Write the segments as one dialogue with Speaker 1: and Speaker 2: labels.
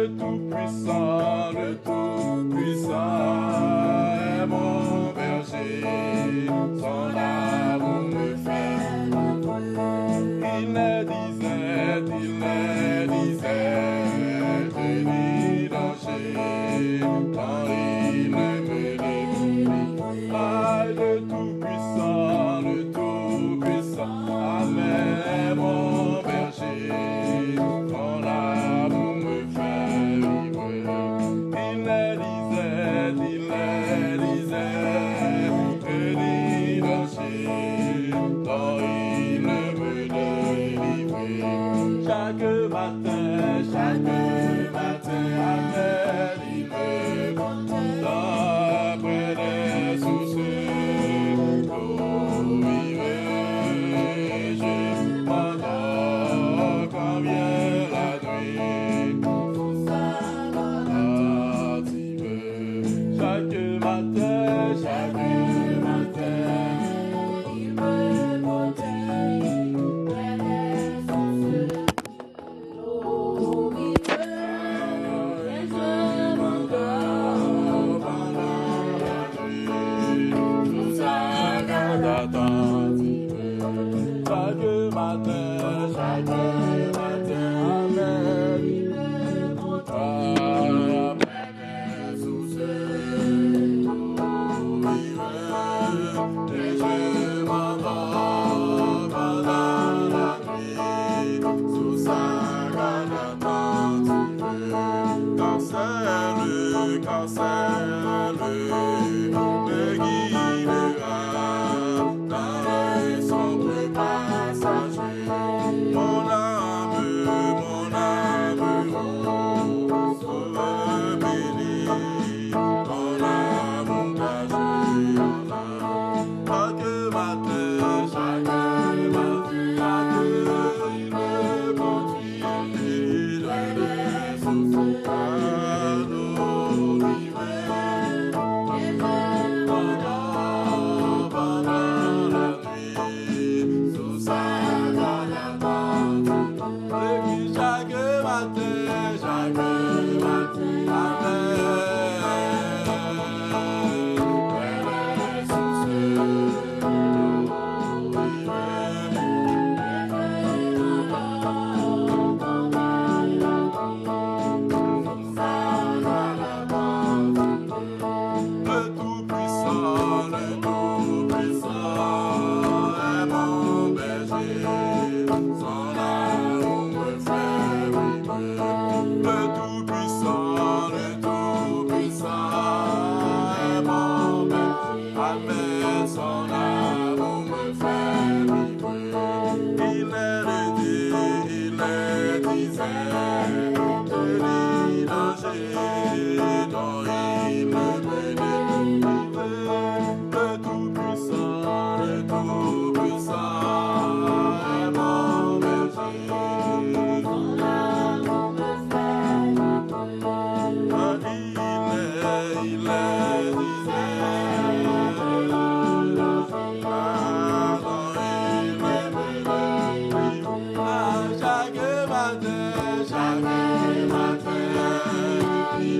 Speaker 1: le Tout-Puissant est mon berger, son amour me fait vivre. Il me disait, je dis danger, quand il me délivre. Ah, le Tout-Puissant, Amen, mon berger, son amour me fait vivre. Il me disait, je dis danger, quand il me délivre. Chaque matin, Amen, il me portait près des sources d'eau vivante. Je m'endors quand vient la nuit, chaque matin, il me portait près des sources d'eau vivante. Et je m'endors pendant la nuit, sous sa garde attentive. Chaque matin, Amen, il me portait près des sources d'eau vivante. Et je m'endors pendant la nuit, sous sa garde attentive. Car me guidera dans les sombres passages. Mon âme, sauveur béni, ton amour caché en âme. Chaque matin, il me conduit dans les sources d'eau vivante. Et je m'endors pendant la nuit, sous sa garde attentive. Et chaque matin, Amen, près des sources d'eau vivante. Et je m'endors pendant la nuit, sous sa garde attentive. Le Tout-Puissant est mon berger, son amour me fait vivre. Le Tout-Puissant est mon berger, Amen, son amour me fait vivre. Il disait, je dis danger, dont il me délivre. Le Tout-Puissant est mon berger, son amour me fait vivre. Il disait, dont il me délivre. Chaque matin, il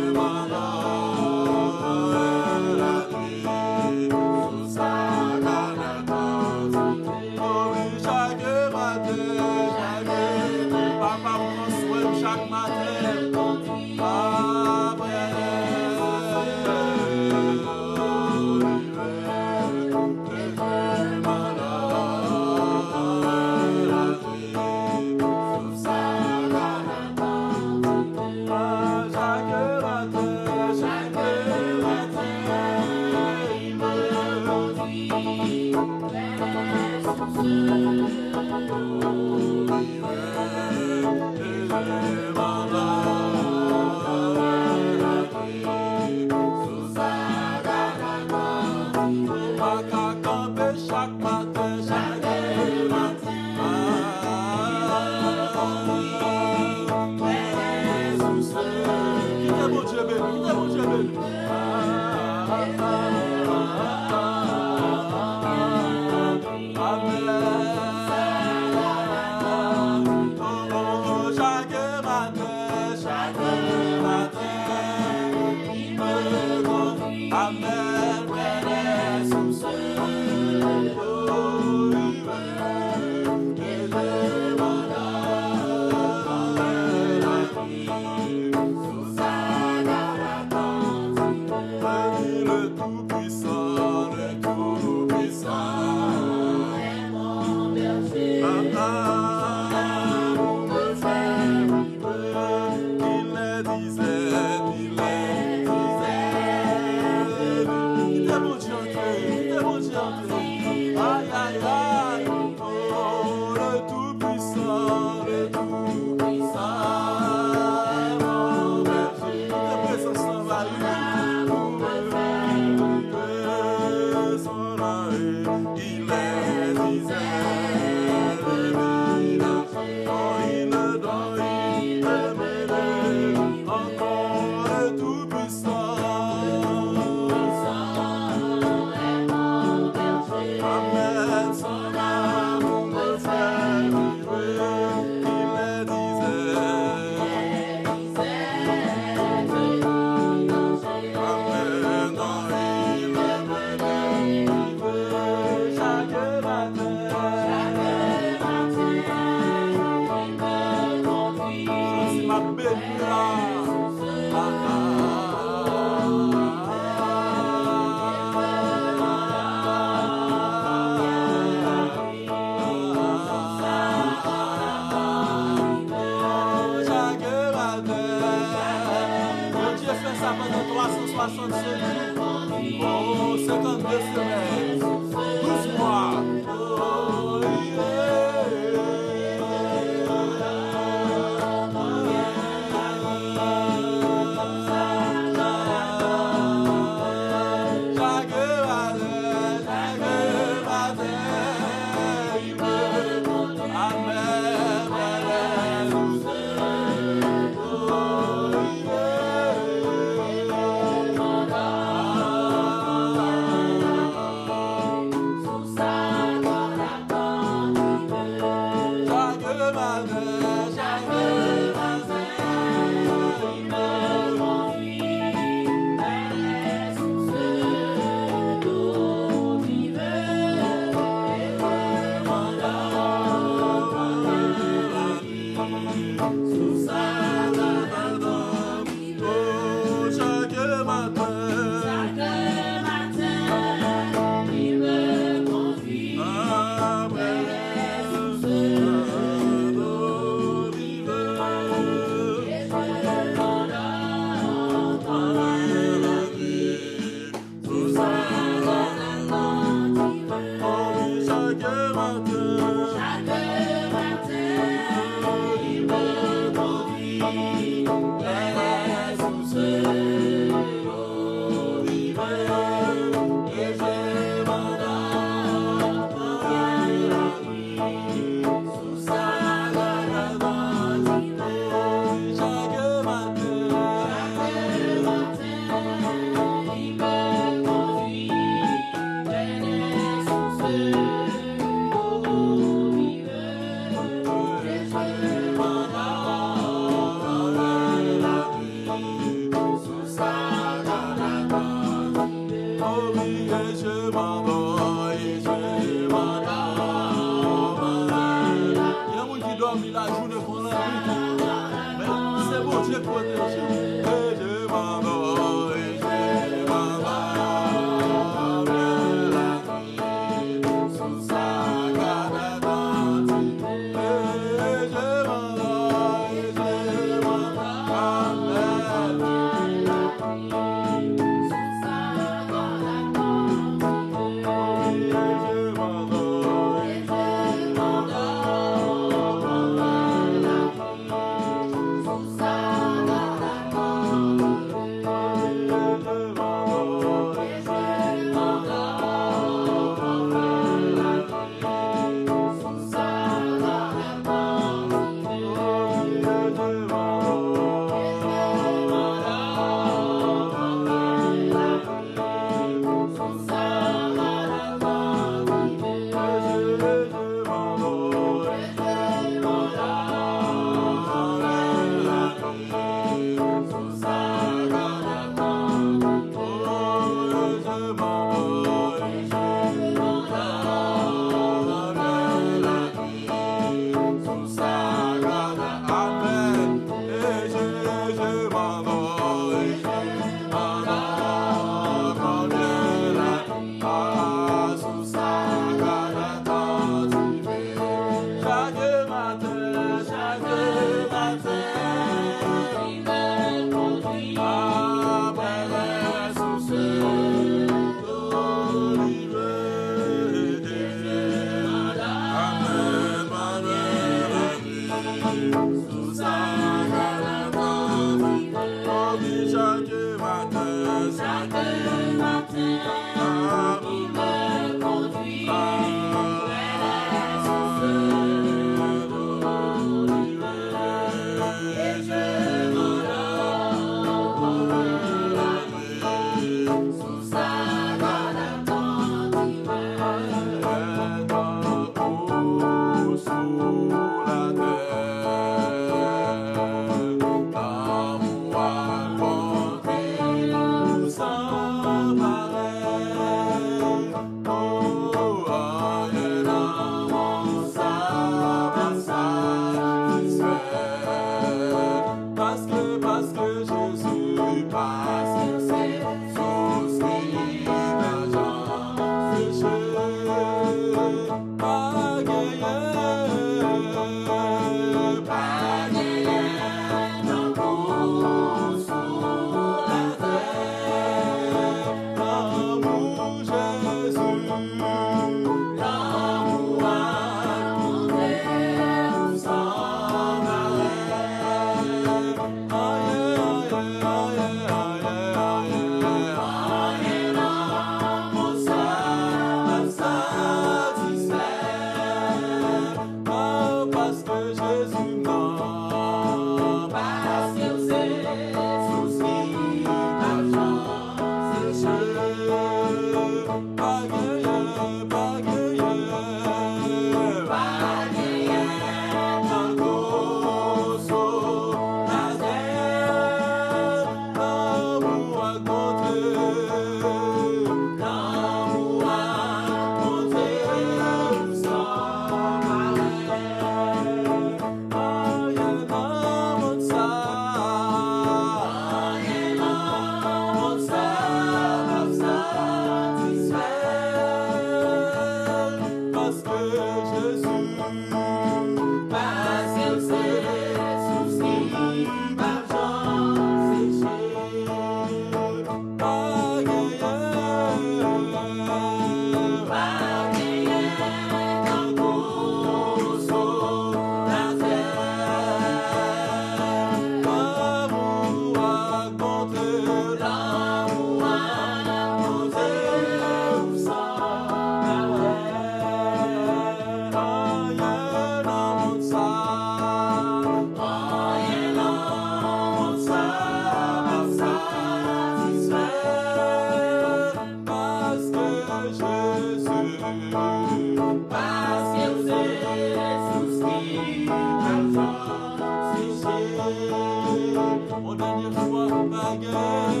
Speaker 1: Bagaille,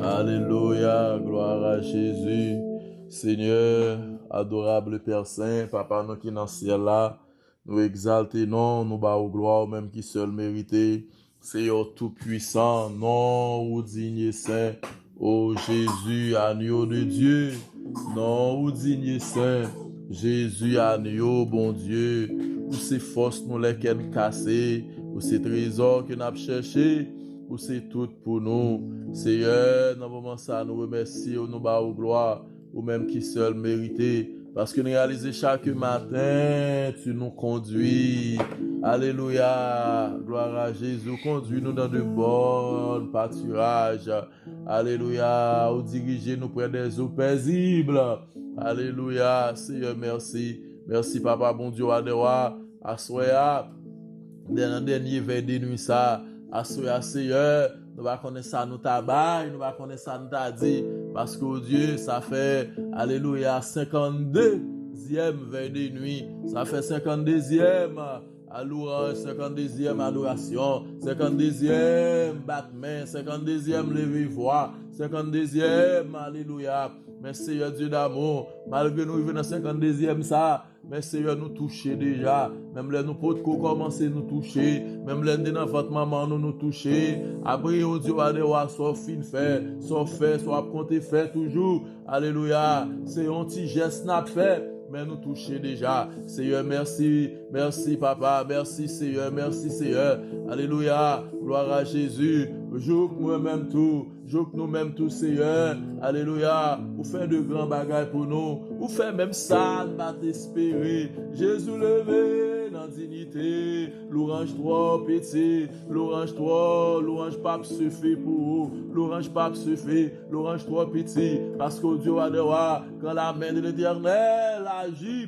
Speaker 2: Alléluia, gloire à Jésus. Seigneur, adorable Père Saint, Papa, nous qui dans le ciel là, nous exaltons, nous bas gloire, même qui seul mérité. Seigneur tout-puissant, non ou digne Saint, ô Jésus, agneau de Dieu, non ou digne Saint, Jésus, agneau, bon Dieu, où ces forces nous les qu'elles cassées, où ces trésors que nous avons cherchés, où c'est tout pour nous. Seigneur, dans le moment ça, nous remercions, nous bas gloire, ou même qui seul mérité, parce que nous réalisons chaque matin, tu nous conduis. Alléluia, gloire à Jésus, conduis-nous dans de bons pâturages. Alléluia, ou dirigez-nous près des eaux paisibles. Alléluia, Seigneur, merci. Merci, Papa, bon Dieu, Adewa, Assoya, dernier veille de nuit, ça, Assoya, Seigneur, nous va connaître ça, nous tabac, nous va connaître ça, nous t'a dit, parce que Dieu, ça fait, alléluia, 52e veille de nuit, ça fait 52e à louange, 52e adoration, 52e battement, 52e lever voix, 52e, alléluia. Mais Seigneur Dieu d'amour, malgré nous venons dans 52e ça, mais Seigneur nous toucher déjà, même là nous potes commencer nous toucher, même là dans votre maman nous toucher. Après on Dieu va devoir soit fin fait, soit compter faire toujours. Alléluia, c'est un petit geste n'a fait. Mais nous toucher déjà. Seigneur, merci. Merci, Papa. Merci, Seigneur. Merci, Seigneur. Alléluia. Gloire à Jésus. Joue que nous-mêmes tout. Joue que nous-mêmes tout, Seigneur. Alléluia. Vous faites de grands bagages pour nous. Vous faites même ça, nous pas t'espérer. Jésus levé dans dignité. L'orange trop petit. L'orange trop. L'orange pape se fait pour vous. L'orange pape se fait. L'orange trop petit. Parce que Dieu a devoir, quand la main de l'Éternel agit,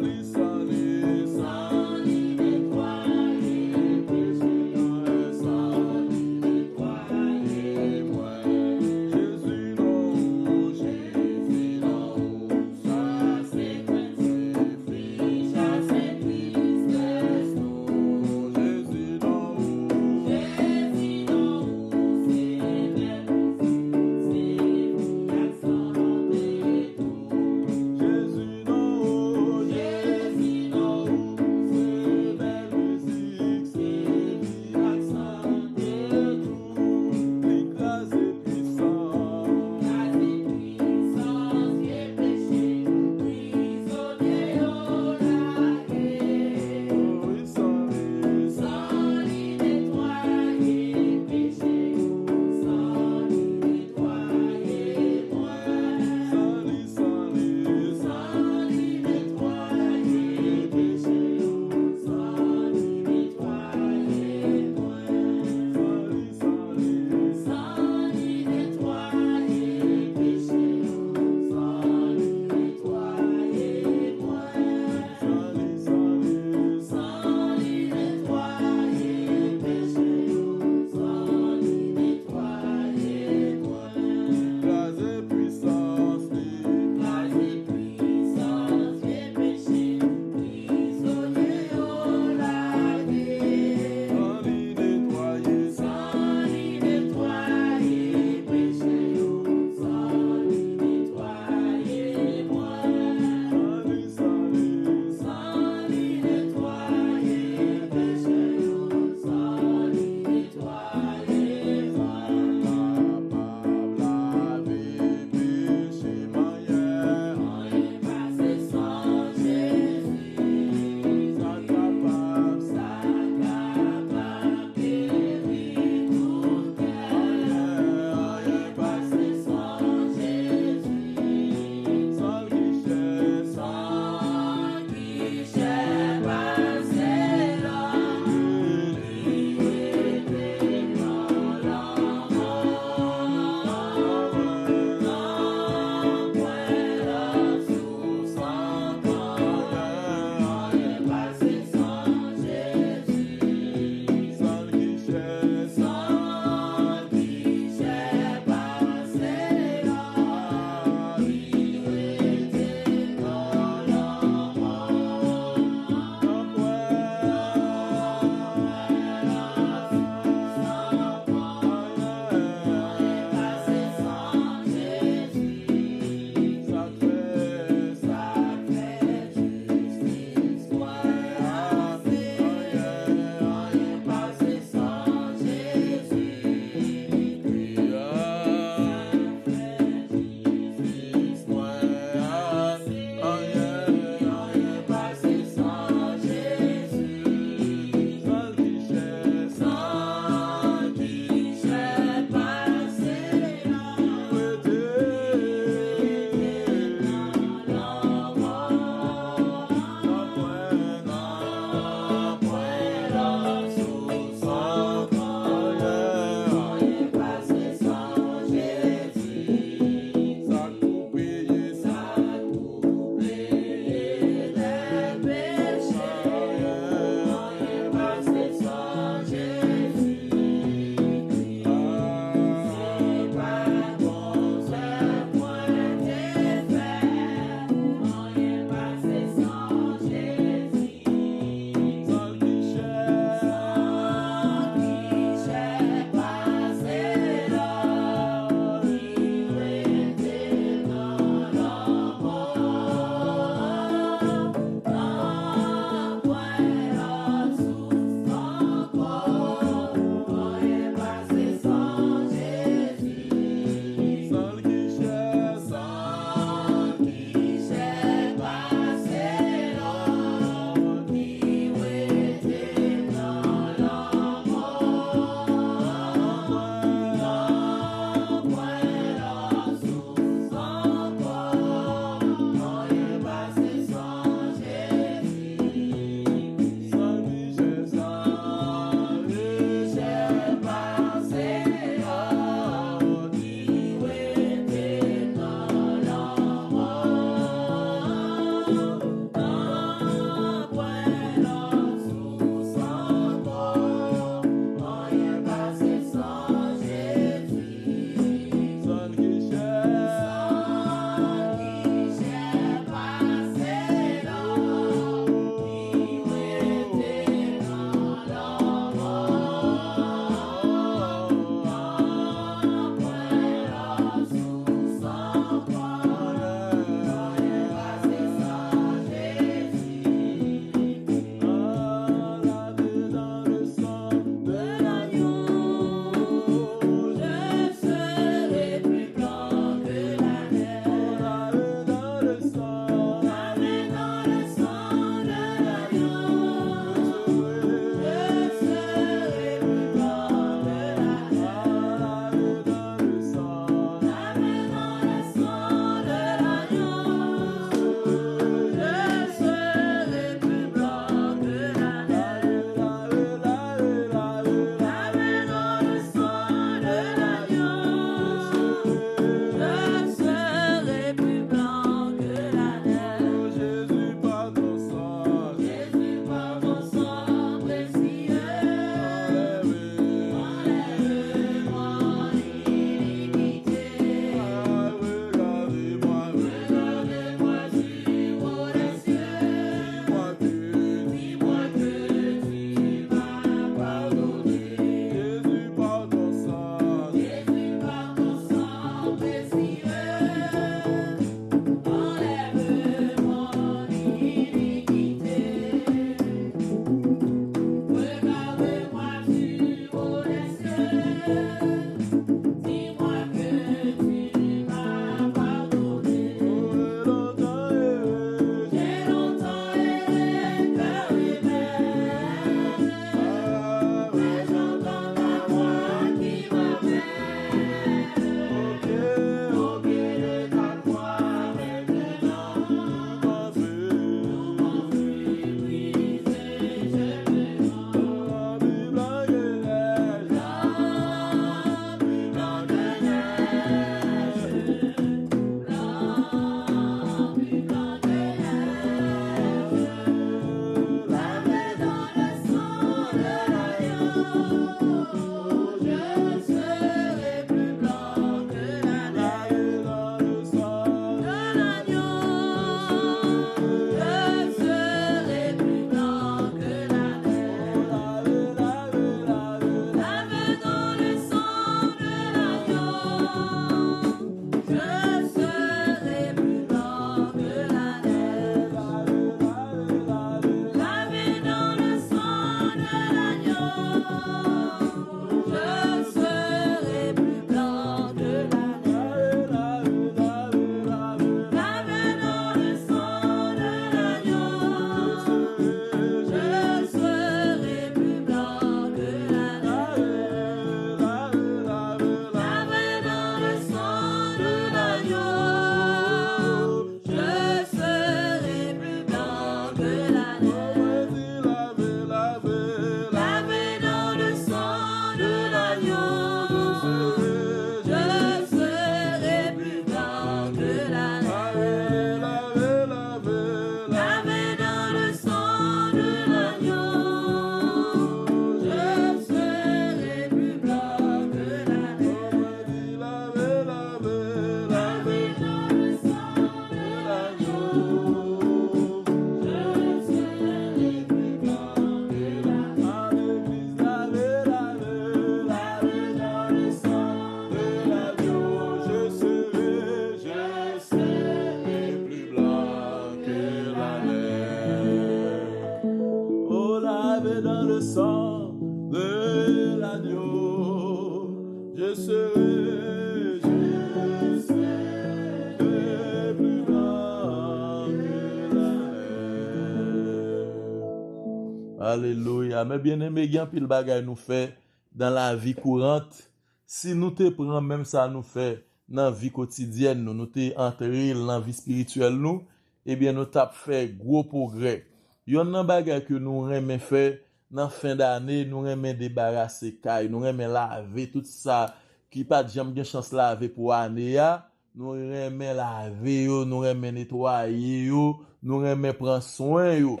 Speaker 2: Alléluia. Mais bien aimé, il y a pile bagay nous fait dans la vie courante. Si nous te prenons même ça nous fait dans la vie quotidienne, nous te entrer dans la vie spirituelle nous, eh bien nous t'a fait gros progrès. Yon nan bagay que nous remen fait dans fin d'année, nous remen débarrasser caille, nous remen laver tout ça qui pas jamais gen chance laver pour année ya, nous remen laver yo, nous remen nettoyer yo, nous remen prendre soin yo.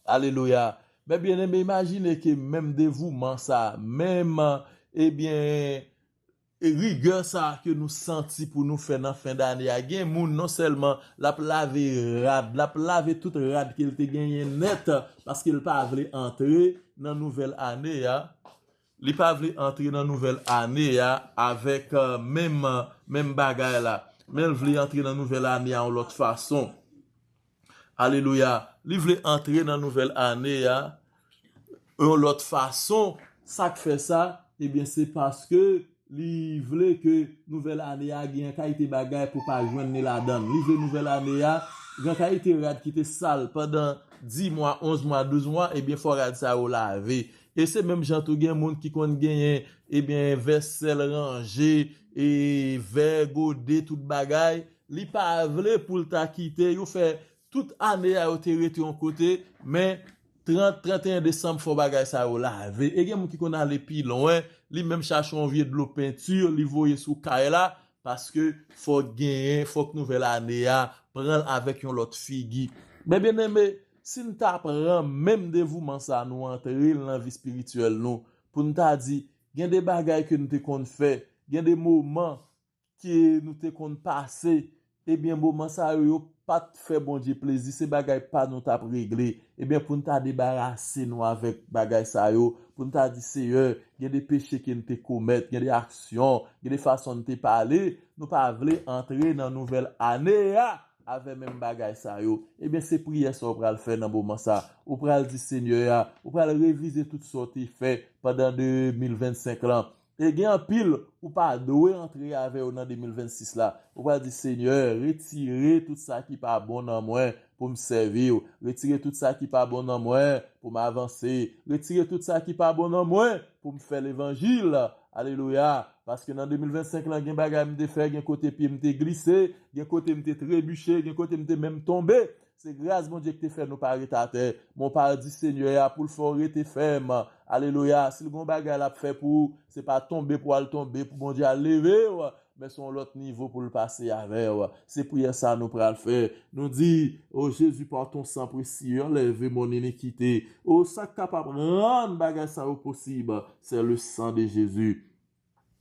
Speaker 2: Alléluia. Mais bien aimé, imaginez que même dévouement ça, même, eh bien, rigueur ça que nous senti pour nous faire dans fin d'année, il y a moun non seulement la laver rad, la laver toute rad qu'il te gagné net, parce qu'il pas voulu entrer dans nouvelle année, ya. Il pas voulu entrer dans nouvelle année, ya, avec, même bagay là. Mais il voulait entrer dans nouvelle année en l'autre façon. Alléluia. Li vle entrer dans nouvelle année hein, en l'autre façon, ça qui fait ça, eh bien c'est parce que li vle que nouvelle année a gen qualité bagay pour pas joindre la donne. Li vle nouvelle année a gen qualité rad qui était sale pendant 10 mois, 11 mois, 12 mois, eh bien faut rad ça ou laver. Et c'est même gens tout gen monde qui kon gen eh bien vaisselle rangée et verre godé tout bagay, li pa vle pour ta quitter, yo fait toute année a été rete en côté, mais 31 décembre faut bagay ça ou laver. Et gen moun ki kon aller pi loin, li même cherche un vieux de l'eau peinture, li voye sous caille là parce que faut gagner, faut que nouvelle année a prendre avec un l'autre figue. Mais bien aimé, si nous t'apprend même dévouement ça nous entrer dans la vie spirituelle nous, pour nous t'a dit, gen des bagay que nous te kon fait, gen des moments que nous te kon passer, eh bien moment ça yo pas fait bon Dieu plaisir, ces bagay pas nous t'a réglé, eh bien pour nous t'a débarrasser nous avec bagay ça yo, pour nous t'a dit Seigneur, il y a des péchés qui nous te commettre, il y a des actions, il y a des façons de te parler, nous pas voulons entrer dans nouvelle année avec même bagay ça yo. Eh bien c'est prière ça on va le faire dans moment ça. On va le dire Seigneur, on va réviser tout ce qui fait pendant 2025 là. Et gen en pile ou pas doué entrer avec ou dans 2026 là. Ou va dire Seigneur, retirez tout ça qui pas bon dans moi pour me servir, retirez tout ça qui pas bon dans moi pour m'avancer, retirez tout ça qui pas bon dans moi pour me faire l'évangile. Alléluia. Parce que dans 2025 là, gen bagay me faire, gen côté pied me glissé, gen côté me trébuché, gen côté me même tombé. C'est grâce mon Dieu que te fait nous pas arrêter à terre. Mon père dit Seigneur pour le faire rester ferme. Alléluia. Si le bon bagay l'a fait pour c'est pas tomber pour aller tomber pour mon Dieu à lever mais son l'autre niveau pour le passer avec c'est prière ça nous pral faire. Nous dit oh Jésus par ton sang précieux enlève mon iniquité. Oh ça capable rendre bagay ça au possible, c'est le sang de Jésus.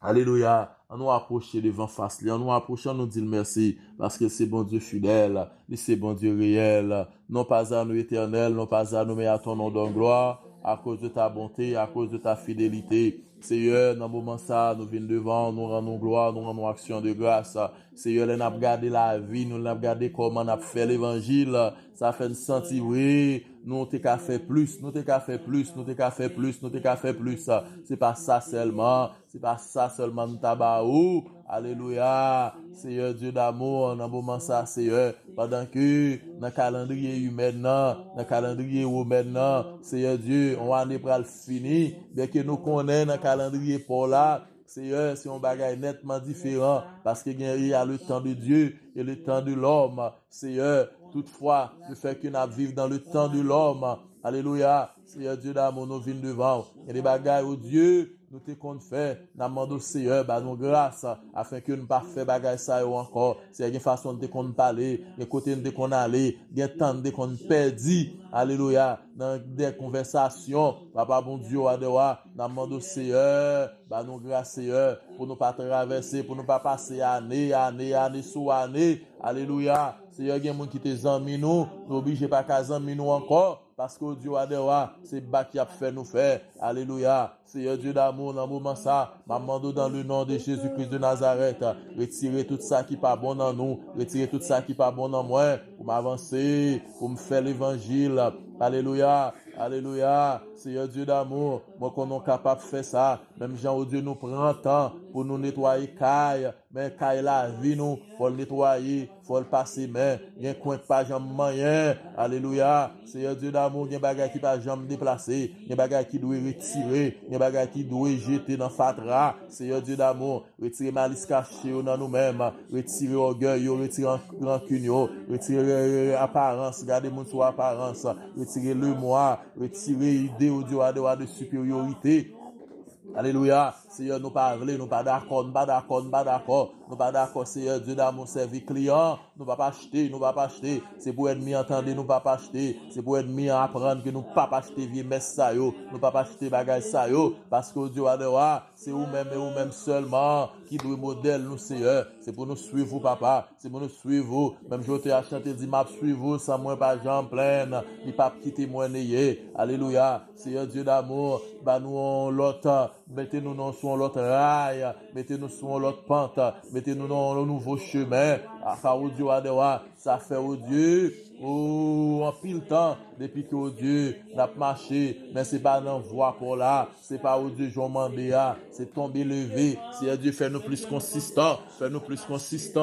Speaker 2: Alléluia. On nous approcher devant face, on nous approcher, on nous dit merci, parce que c'est bon Dieu fidèle, c'est bon Dieu réel, non pas à nous éternel, non pas à nous, mais à ton nom de gloire, à cause de ta bonté, à cause de ta fidélité. Seigneur, dans le moment ça, nous venons devant, nous rendons gloire, nous rendons action de grâce. Seigneur, nous avons regardé la vie, nous avons regardé comment on a fait l'évangile. Ça fait nous sentir, oui, nous t'es qu'à faire plus, nous t'es qu'à faire plus, nous t'es qu'à faire plus, nous t'es qu'à faire plus. C'est pas ça seulement, c'est pas ça seulement nous tabaou. Alléluia. Seigneur Dieu d'amour, dans le moment ça, Seigneur, pendant que dans le calendrier humain, dans le calendrier romain, Seigneur Dieu, on va pour le fini, bien que nous connaissons dans le calendrier pour là, Seigneur, c'est un bagage nettement différent, parce qu'il y a le temps de Dieu et le temps de l'homme. Seigneur, toutefois, le fait que nous vivons dans le temps de l'homme, alléluia, Seigneur Dieu d'amour, nous venons devant. Il y a des bagages où Dieu, nous te qu'on fait, n'a demandé au Seigneur, bah nous grâce, afin que nous pas faire bagay ça yo encore. C'est une façon de qu'on parler, des côté de qu'on aller, des temps de qu'on perdu, alléluia, dans des conversations, papa bon Dieu, adewa, n'a demandé au Seigneur, bah nous grâce Seigneur, pour nous pas traverser, pour nous pas passer année sous année, alléluia. Seigneur, il y a des gens qui te zanmi nous obligés pas qu'à zanmi nous encore, parce que Dieu adewa, c'est bas qui a fait nous faire, alléluia. Seigneur Dieu d'amour, dans le moment ça, m'amando dans le nom de Jésus-Christ de Nazareth, retirer tout ça qui pas bon dans nous, retirer tout ça qui pas bon dans moi, pour m'avancer, pour me faire l'évangile, alléluia. Alléluia, Seigneur Dieu d'amour, moi qu'on est capable de faire ça, même Jean au Dieu nous prend temps pour nous nettoyer caille, mais caille la vie nous, faut le nettoyer, faut le passer, mais il y a un coin pas jamais moyen, alléluia, Seigneur Dieu d'amour, il y a bagay qui pas jamais déplacer, il y a bagay qui doit retirer, il y a bagay qui doit jeter dans fatra, Seigneur Dieu d'amour, retirer malice cachée dans nous-mêmes, retirer orgueil, retirer rancune, retirer apparence, garder mon sous apparence, retirer le moi, retirer idée au Dieu de supériorité. Alléluia. Seigneur, nous pas parler, nous pas d'accord, nous pas d'accord, Seigneur, Dieu d'amour, servi client, nous pas acheter, c'est pour ennemi entendre, nous pas acheter, c'est pour ennemi apprendre que nous pas acheter vieux messe ça yo, nous pas acheter bagage ça yo, parce que Dieu adoua, c'est vous-même et vous-même seulement qui doit modèle nous, Seigneur, c'est pour nous suivre, papa, c'est pour nous suivre, même je t'ai chanté, dit, m'a suivre, sans moi pas j'en pleine, ni pas quitter moi n'ayez, alléluia, Seigneur, Dieu d'amour, bah nous on l'autre, mettez-nous sur l'autre rail, mettez-nous sur l'autre pente, mettez-nous dans le nouveau chemin. Afin au Dieu adewa, ça fait au Dieu, en pile temps, depuis que au Dieu n'a marché, mais c'est pas dans voie pour là, c'est pas au Dieu Jean Mandéa, c'est tomber levé, c'est Dieu fait nous plus consistants,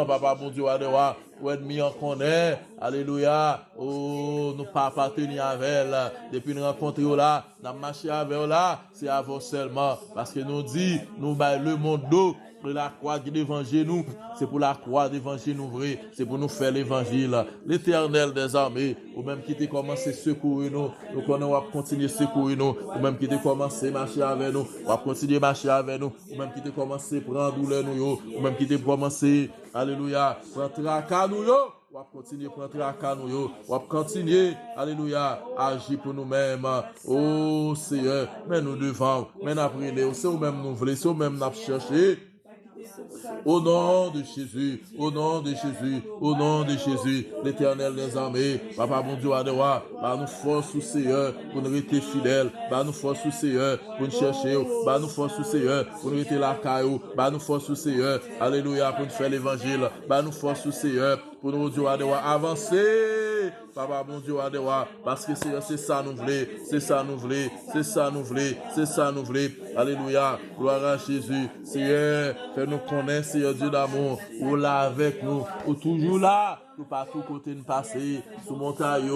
Speaker 2: papa bon Dieu adewa, ou ennemi en connaît, alléluia, oh, nous pas appartenir avec elle, depuis nous rencontrer là, n'a marché avec là, c'est à vous seulement, parce que nous dit, nous bail le monde d'eau, de la croix qui d'évangile nous, c'est pour la croix d'évangile nous vrai, c'est pour nous faire l'évangile, l'Éternel des armées, ou même qui t'a commencé secourir nous, nous connaissons, on va continuer secourir nous, ou même qui t'a commencé marcher avec nous, on va continuer marcher avec nous, ou même qui t'a commencé prendre douleur nous, ou même qui t'a commencé, alléluia, prendre tracas nous, on va continuer à prendre tracas nous, on va continuer, alléluia, agir pour nous-mêmes, oh Seigneur, mais nous devons, mais nous apprenons, c'est nous-mêmes nous voulons, c'est nous-mêmes nous chercher. Au nom de Jésus, au nom de Jésus, au nom de Jésus, l'Éternel des armées, papa bon Dieu adoua, bah nous force au Seigneur pour nous rester fidèles, bah nous force au Seigneur pour nous chercher, bah nous force au Seigneur pour nous rester la caillou, bah nous force au Seigneur, alléluia, pour nous faire l'évangile, bah nous force au Seigneur pour nous Dieu adoua avancer, papa bon Dieu adoua, parce que c'est ça nous voulons, c'est ça nous voulons, c'est ça nous voulons, c'est ça nous voulons, alléluia, gloire à Jésus, Seigneur, fais-nous connaître, Seigneur Dieu d'amour, ou là avec nous, ou toujours là, tout partout côté de passer, sous montagne,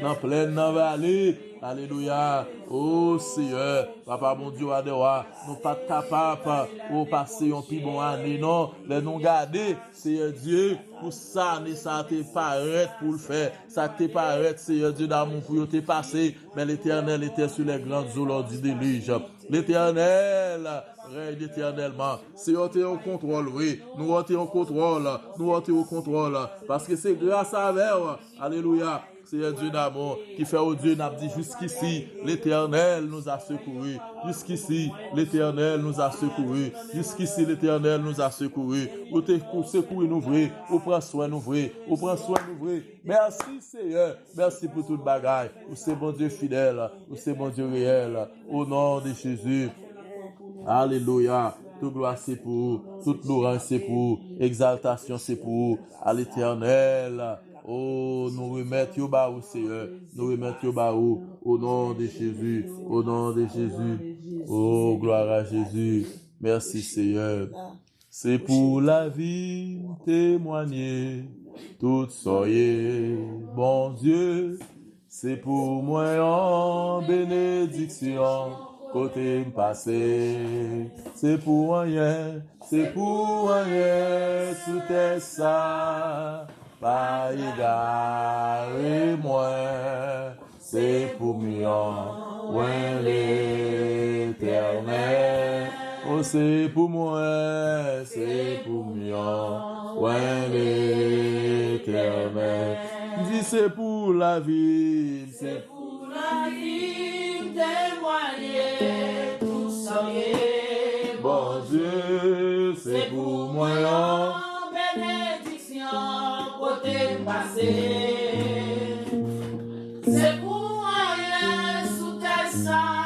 Speaker 2: dans plaine, dans vallée, alléluia, oh Seigneur, papa mon Dieu adoua, nous pas capables, ou passer un plus bon année, non, les nous garder, Seigneur Dieu, pour ça, ça te paraît pour le faire, ça te paraît, Seigneur Dieu d'amour, pour te passer, mais l'Éternel était sur les grandes eaux lors du déluge, l'Éternel règne éternellement. C'est au contrôle, oui. Nous au contrôle, parce que c'est grâce à vous, alléluia, c'est Dieu d'amour qui fait au Dieu n'a dit jusqu'ici, l'Éternel nous a secourus. Jusqu'ici, l'Éternel nous a secourus. Jusqu'ici, l'Éternel nous a secourus. Ou te secourir nous vrai, ou prend soin nous vrai, ou prend soin nous vrai. Merci Seigneur, merci pour toute bagaille. Ou c'est bon Dieu fidèle, ou c'est bon Dieu réel. Au nom de Jésus. Alléluia. Toute gloire c'est pour vous. Toute louange c'est pour vous. Exaltation c'est pour vous. À l'Éternel. Oh, nous remettons bas au Seigneur. Nous remettons bas au nom de Jésus. Au nom de Jésus. Oh, gloire à Jésus. Merci Seigneur. C'est pour la vie témoigner. Tout soyez, bon Dieu. C'est pour moi en bénédiction. Côté passé, c'est pour rien, tout est ça, pas égaré moi, c'est pour mieux, ouais l'éternel, Oh, c'est pour moi, c'est pour moi, ouais, l'éternel. Dis c'est pour la vie,
Speaker 1: C'est pour la vie, témoigner, tout soyez
Speaker 2: bon Dieu, c'est pour moi,
Speaker 1: bénédiction, côté passé. C'est pour moi, sous tes sangs.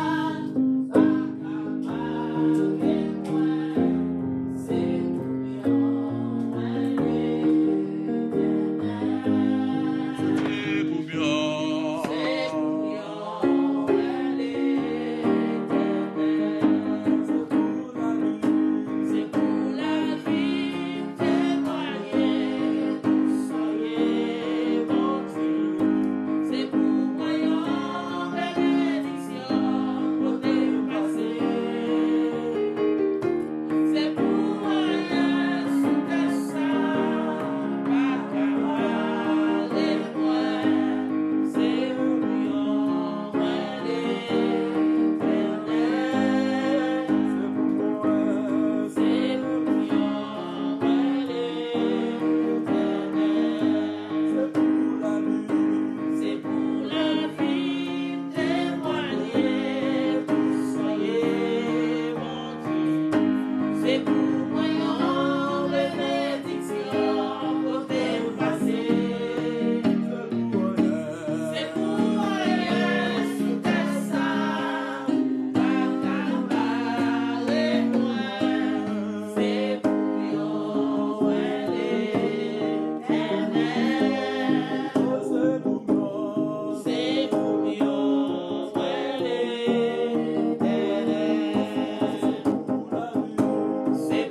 Speaker 1: C'est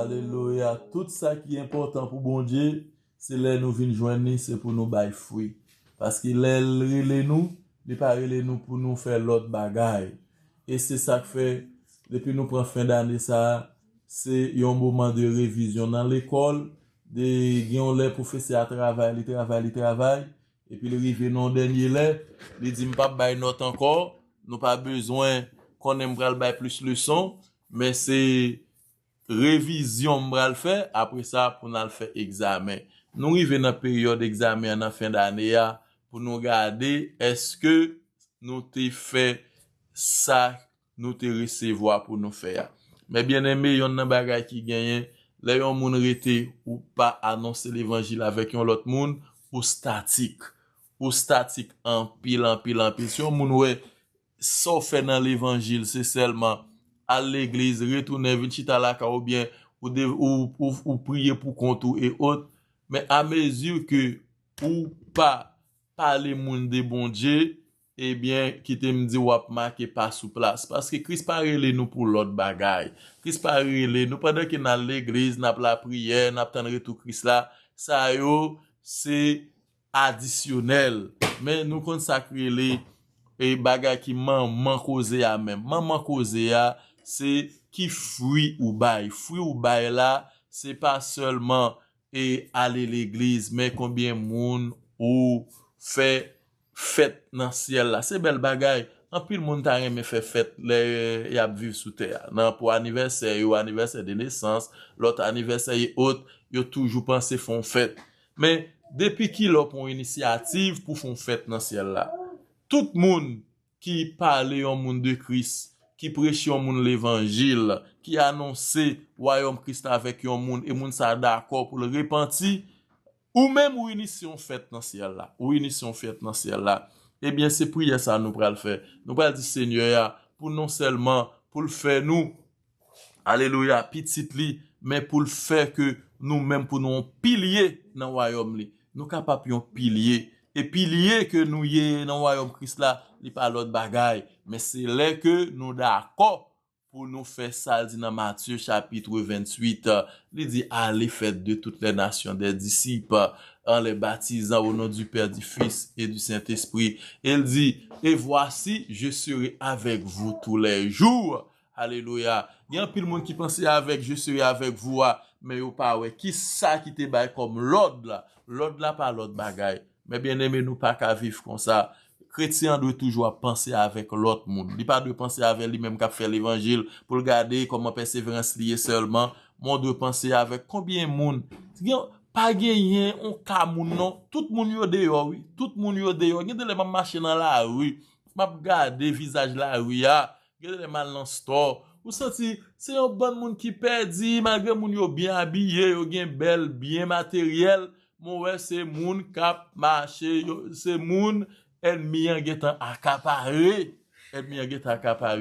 Speaker 2: Alléluia. Tout ça qui est important pour bon Dieu, c'est là nous venons joindre, c'est pour nous bailler fruit. Parce qu'il est nous, il pas nous pour nous faire l'autre bagaille. Et c'est ça que fait, depuis nous prenons fin d'année ça, c'est un moment de révision dans l'école, les professeurs travaillent, ils travaillent, et puis le rive non dernier là, ils disent pas bailler note encore, nous pas besoin qu'on aime bailler plus leçon, mais c'est révision m'bral fait après ça pour nous faire examen. Nous arrivons dans période d'examen en fin d'année pour nous regarder est-ce que nous t'ai fait ça nous te recevoir pour nous faire. Mais bien aimé, yon nan bagay qui gagne, là yon moun rete ou pas annoncer l'évangile avec yon l'autre moun ou statique. Ou statique en pile. Si yon moun ouais ça fait dans l'évangile, c'est seulement à l'église, retourner vite chita la ka ou bien ou prier pour compte et autres, mais à mesure que ou pas parler moun de bon Dieu, eh bien, qui te me dit ou ap marqué pas sous place. Parce que Christ parle nous pour l'autre bagaille. Christ parle nous pendant que dans l'église, n'a la prière, n'a pas retour Christ là, ça yo, c'est additionnel. Mais nous consacrer les et bagay qui maman cause à même. Maman cause à, c'est qui fruit ou bail. Fruit ou bail là, c'est pas seulement et aller l'église, mais combien moun ou fait fête dans ciel là. C'est belle bagay. En pile moun ta aimé fait fête les y a vivre sous terre. Non pour anniversaire ou anniversaire de naissance, l'autre anniversaire et autres, yo toujours pensé font fête. Mais depuis qu'il a pour initiative pour font fête dans ciel là. Tout moun qui parle au monde de Christ, qui prêche au monde l'évangile, qui annonce royaume Christ avec un monde et moun ça d'accord pour le repentir, ou même ou initiation fête dans ciel là, eh bien c'est prière ça nous pral faire. Nous pral dire Seigneur pour non seulement pour le faire nous alléluia petit li, mais pour le faire que nous même pour nous pilier dans royaume li. Nous capable un pilier et pilier que nous y dans royaume Christ là, li pas l'autre bagaille, mais c'est là que nous d'accord pour nous faire ça dit dans Matthieu chapitre 28, il dit allez faites de toutes les nations des disciples en les baptisant au nom du Père, du Fils et du Saint-Esprit. Il dit et voici je serai avec vous tous les jours. Alléluia. Il y a un peu de monde qui pensait avec je serai avec vous mais yo pas ouais qui ça qui te bail comme l'ordre là pas l'autre bagaille. Mais bien aimé nous pas qu'à vivre comme ça. Chrétien doit toujours penser avec l'autre monde. Il pas de penser avec lui-même qui fait l'évangile pour regarder comment persévérance lié seulement. Mon doit penser avec combien de monde. Pas gagner on ka moun non. Tout moun yo dehors oui. Tout moun yo dehors. Gade les marcher dans la rue. M'a regarder visage la rue ya. Gade les mal dans store. Ou senti c'est un bon monde qui perdi malgré moun yo bien habillé, yo gen belle, bien matériel. Mon ouais c'est moun k'ap marcher, c'est moun ennemi en getan accaparé.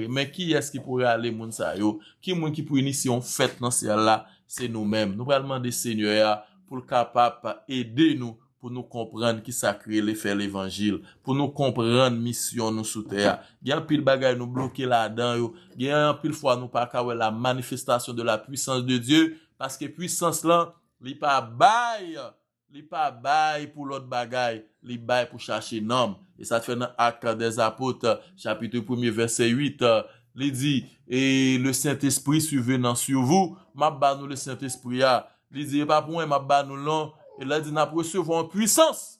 Speaker 2: Mais qui est-ce qui pourrait aller moun sa yo? Qui moun qui pour initier une fête dans ciel là? C'est nous-mêmes. Nous allons demander Seigneur pour capable aider nous pour nous comprendre qui sacré les faire l'évangile, pour nous comprendre mission nous sous terre. Il y a un pile bagay nous bloquer là-dedans yo. Il y a un pile fois nous pas ka la manifestation de la puissance de Dieu parce que puissance là, li pas bail pour l'autre bagaille, li bail pour chercher nom. Et ça fait dans Actes des Apôtres, chapitre 1er, verset 8, il dit, et le Saint-Esprit survenant sur vous, m'a ba nous le Saint-Esprit a, il dit, pas pour moi, m'a ba nous non, et là, il dit, n'a recevoir en puissance.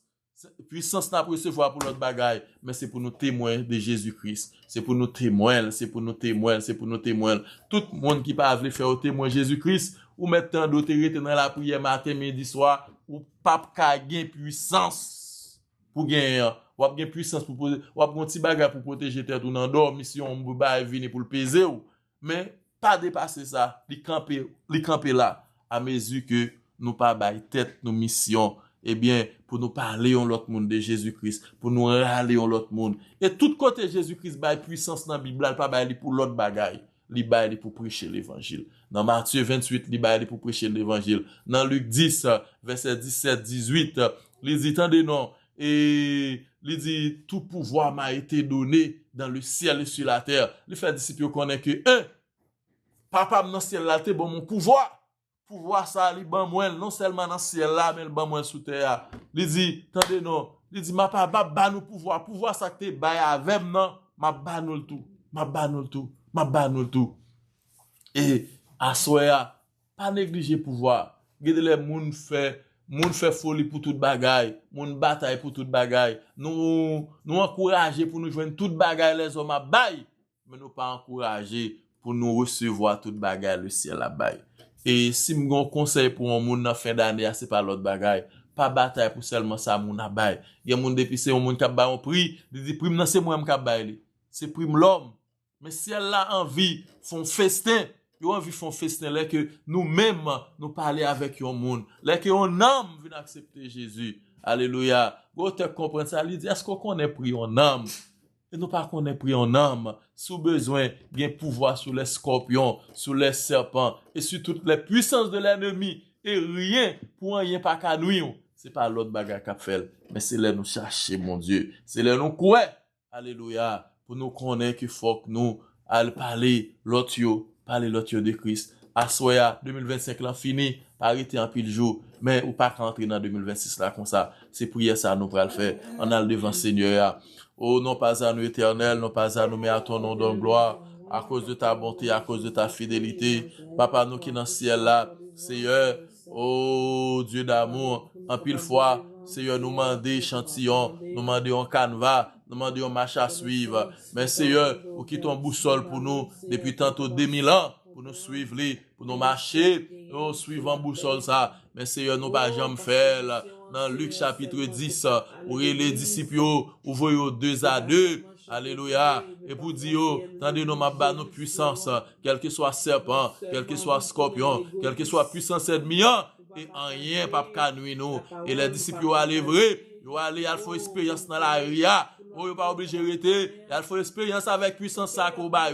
Speaker 2: Puissance n'a recevoir pour l'autre bagaille, mais c'est pour nous témoins de Jésus-Christ. C'est pour nous témoins. Tout le monde qui parle faire au témoin Jésus-Christ, ou mettant d'autorité dans la prière matin, midi, soir, ou pas gagner puissance pour gagner. Ou ap gen puissance pour poser, ou ap gen ti bagay pour protéger tête ou nan dor, mission ou ba venir pour le peser ou. Mais pas dépasser ça, li camper là à mesure que nous pas bay tête nos mission. Eh bien, pour nous parler en l'autre monde de Jésus-Christ, pour nous râler en l'autre monde. Et tout côté Jésus-Christ bay puissance dans la Bible, pas bay li pour l'autre bagay. Li bay li pour prêcher l'évangile. Dans Matthieu 28, li bay li pour prêcher l'évangile. Dans Luc 10, verset 17, 18, li dit tendez non, et il dit tout pouvoir m'a été donné dans le ciel et sur la terre. Il fait disciples connaît que papa dans ciel là bon mon pouvoir pouvoir ça, li ban moi, non seulement dans le ciel là, mais le ban moi sous terre. Il dit, attendez non, il dit, ma pas ba nous pouvoir ça que te bail avec non, ma ba nous tout, ma ba nous tout, ma ba nous tout. Et à soya, pas négliger pouvoir. Gade les moun fait folie pour toute bagaille, moun bataille pour toute bagaille. Nous encourager pour nous joindre toute bagaille les hommes à bail, mais nous pas encourager pour nous recevoir toute bagaille le ciel à bail. Et si m'gon conseil pour un moun dans fin d'année, c'est pas l'autre bagaille. Pas bataille pour seulement ça moun à bail. Il y a moun depuis c'est un moun qui bail un prix, il dit prime non c'est moi qui bail. C'est prime l'homme. Mais si elle a envie font festin, yo envie font festin là que nous-mêmes nous parler avec un monde, là que un homme vient accepter Jésus. Alléluia. Vous te comprendre ça, il dit est-ce qu'on connaît pris un homme? Et nous pas connaît pris un homme sous besoin bien pouvoir sur les scorpions, sur les serpents et sur toutes les puissances de l'ennemi et rien pour rien pas qu'à nous. C'est pas l'autre bagarre qu'a fait, mais c'est là nous chercher mon Dieu, c'est là nous quoi. Alléluia. Pour nous connaître qu'il faut que nous allons parler l'autre de Christ. À soya 2025 là fini, arrêter en pile jour, mais ou pas rentrer dans 2026 là comme ça. C'est prière ça nous pour le faire. On a le devant Seigneur. Oh non pas à nous éternel, non pas à nous mais à ton nom de gloire, à cause de ta bonté, à cause de ta fidélité. Papa nous qui dans le ciel là, Seigneur, oh Dieu d'amour, en pile fois, Seigneur nous demander échantillon, nous demander un canevas, nous demander un marche à suivre. Mais Seigneur, ou qui ton boussole pour nous depuis tantôt 2000 ans, pour nous suivre, pour nous marcher, nous suivons boussole ça. Mais Seigneur, nous pas jamais faire. Dans Luc chapitre 10, où les disciples, où voyez 2 à 2, alléluia, et pour dire, tendez nous ma nos puissance, quel que soit serpent, quel que soit scorpion, quel que soit puissance ennemie, et en rien pas canouiller nous. Et les disciples allaient vrai, ils allaient à faire expérience dans la ria. Vous pas obligé de rester. Il faut expérience avec puissance ça qu'on baille.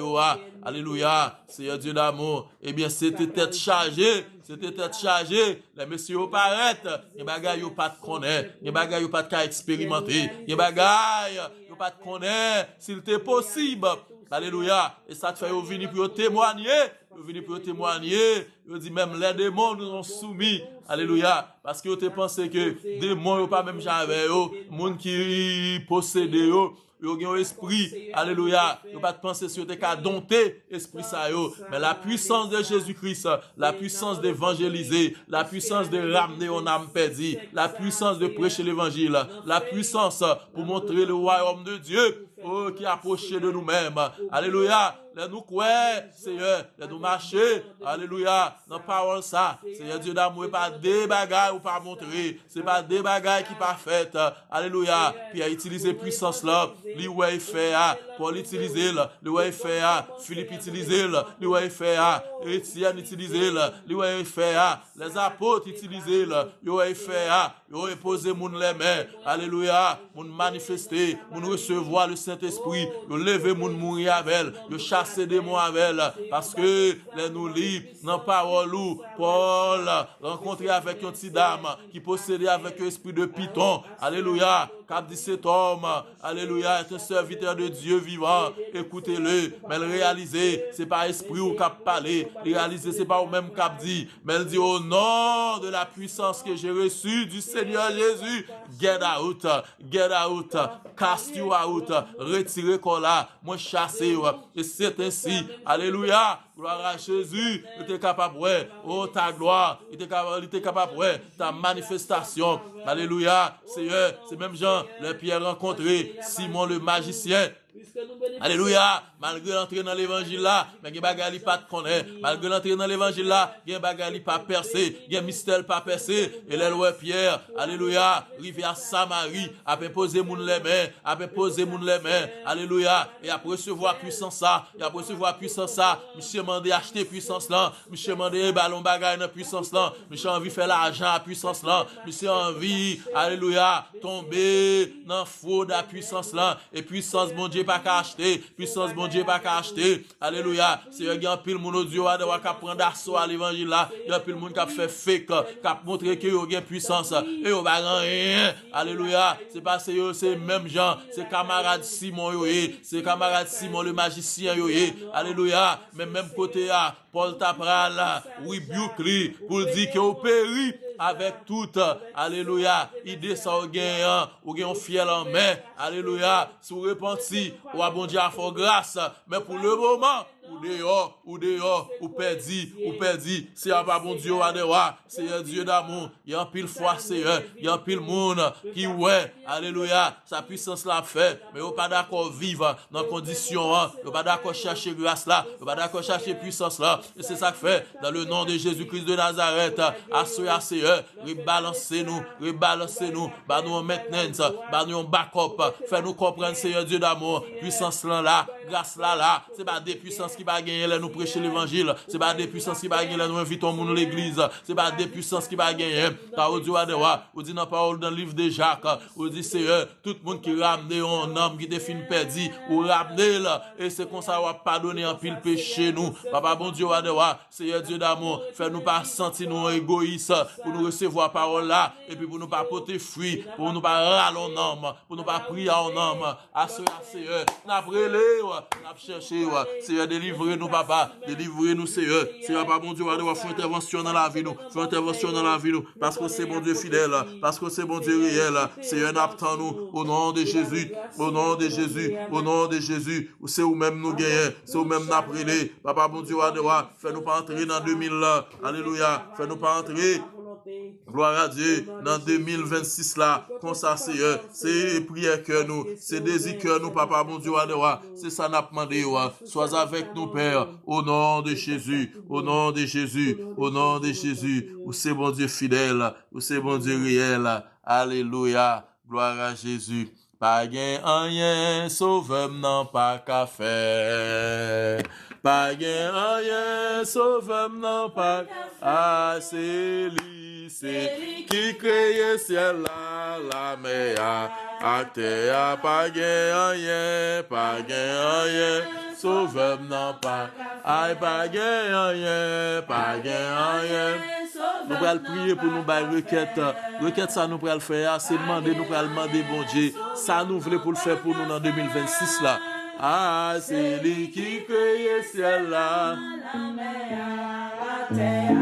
Speaker 2: Alléluia. Seigneur Dieu d'amour. Eh bien, c'était tête chargée. C'était tête chargée. Les messieurs paraître. Les bagailles yo pas de connaître. Les bagailles yo pas de expérimenter. Les bagailles yo pas de connaître. S'il était possible. Alléluia. Et ça te fait venir pour témoigner. Vous venez pour témoigner. Vous dit même les démons nous ont soumis. Alléluia. Parce que vous te pensez que les démons n'ont pas même jamais eux. Les gens qui possèdent eux. Ils ont un esprit. Alléluia. Vous pas penser sur te cas dompter esprit ça yo. Mais la puissance de Jésus-Christ, la puissance d'évangéliser, la puissance de ramener une âme perdue, la puissance de prêcher l'évangile, la puissance pour montrer le royaume de Dieu. Oh, qui approche de nous-mêmes. Alléluia. Les nous quoi, Seigneur, les nous marcher. Alléluia. Dans parole ça, Seigneur Dieu d'amour, pas des bagailles ou pas montrer. C'est pas des bagailles qui pas faites. Alléluia. Puis à utiliser puissance là, lui ouais fait Paul utiliser le ouais fait Philippe utiliser le ouais fait Étienne utiliser le ouais fait les apôtres utiliser le ouais fait yo imposer moun les mains. Alléluia. Moun manifester, moun recevoir le Saint-Esprit, yo lever moun mourir avec, yo chasser démons avec, parce que les nous lit dans parole où Paul rencontré avec un petit dame qui possédait avec un esprit de python. Alléluia. Cap dit cet homme, alléluia, est un serviteur de Dieu vivant. Écoutez-le, mais le réaliser, c'est pas esprit ou cap parler. Réaliser, c'est pas au même cap dit, mais il dit au nom de la puissance que j'ai reçue du Seigneur Jésus, get out, cast you out, retirez quoi là, moi chasser, et c'est ainsi, alléluia. Gloire à Jésus, il était capable, oh ta gloire, il était capable, ta manifestation, alléluia, Seigneur, c'est même Jean, le Pierre rencontré, Simon le magicien, alléluia, malgré l'entrée dans l'évangile là, mais il y a bagali pas de connaître, malgré l'entrée dans l'évangile là, il y a bagali pas percé, il y a mystère pas percé, et là Pierre, alléluia, arrivé à Samarie, après poser moun les mains, alléluia, et après recevoir puissance ça, monsieur mandé acheter puissance là, monsieur mandé ballon bagaille dans puissance là, monsieur envie faire l'argent à puissance là, monsieur envie, alléluia, tomber dans fraude à puissance là. Et puissance, bon Dieu, pas qu'à acheter. Puissance, bon Dieu, pas qu'à acheter. Alléluia. Seigneur, il y a un pile mon audio à devoir prendre d'assaut à l'évangile là. Il y a un pile monde qui a fait fake, qui a montré que il y a puissance. Et il n'y a rien. Alléluia. C'est parce que c'est même gens. C'est camarade Simon, c'est camarade Simon le magicien. Alléluia. Mais même côté là, Paul Tapral, rebuke lui pour dire qu'il a péri avec toute, alléluia, idée ça ou gagne fiel en main, alléluia, si vous repentez, ou à bon Dieu à faire grâce, mais pour le moment, ou dehors, ou perdu, c'est pas bon Dieu à dehors, c'est un Dieu d'amour, il y a un pile foi, c'est il y a un pile monde qui ouais, alléluia, sa puissance l'a fait, mais vous pas d'accord vivre dans condition, vous pas d'accord chercher grâce là, vous pas d'accord chercher puissance là, et c'est ça que fait, dans le nom de Jésus-Christ de Nazareth, asseyez, rebalancez-nous, bah nous en maintenance, bah nous en backup, fais-nous comprendre, Seigneur Dieu d'amour, puissance là, grâce là, c'est pas des puissances qui va gagner là nous prêcher l'évangile, c'est pas des puissances qui va gagner là nous invitons monde l'église, c'est pas des puissances qui va gagner, car au Dieu ou dit dans la parole dans le livre de Jacques, ou dit Seigneur, tout le monde qui ramène un homme qui défini perdu, ou ramener là, et c'est comme ça on va pardonner en pile péché nous, papa bon Dieu Seigneur Dieu d'amour, fais-nous pas sentir nous égoïstes, pour nous recevoir parole là, et puis pour nous pas porter fruit, pour nous pas râler en homme, pour nous pas prier en homme, à ce Seigneur, n'a brûlé, n'a cherché, Seigneur, délivrez-nous, papa, délivrez-nous, Seigneur, papa, mon Dieu, faire intervention dans la vie, nous, faire intervention dans la vie, nous, parce que c'est mon Dieu fidèle, parce que c'est mon Dieu réel, Seigneur, n'attend nous, au nom de Jésus, au nom de Jésus, au nom de Jésus, c'est où-même nous gagnons, c'est où-même nous brûlé, papa, mon Dieu, fais-nous pas entrer dans 2000, alléluia, fais-nous pas entrer. Gloire à Dieu, dans 2026 là, comme ça c'est prière que nous, c'est désir que nous, papa, mon Dieu, c'est ça n'a demandé, sois avec nous, Père, au nom de Jésus, au nom de Jésus, au nom de Jésus, où c'est bon Dieu fidèle, où c'est bon Dieu réel, alléluia, gloire à Jésus. Pas gain rien, sauve non pas qu'à faire. Pas gain rien, sauve non pas à c'est lui qui crée ciel là, la mer, à terre, pas gain rien, sauve non pas, aïe, pas gain rien. Nous allons prier pour nous faire requête ça nous allons faire, c'est demander, nous allons demander bon Dieu, ça nous voulons pour le faire pour nous dans 2026 là. Ah, c'est lui qui crée ciel là, la mer, la terre.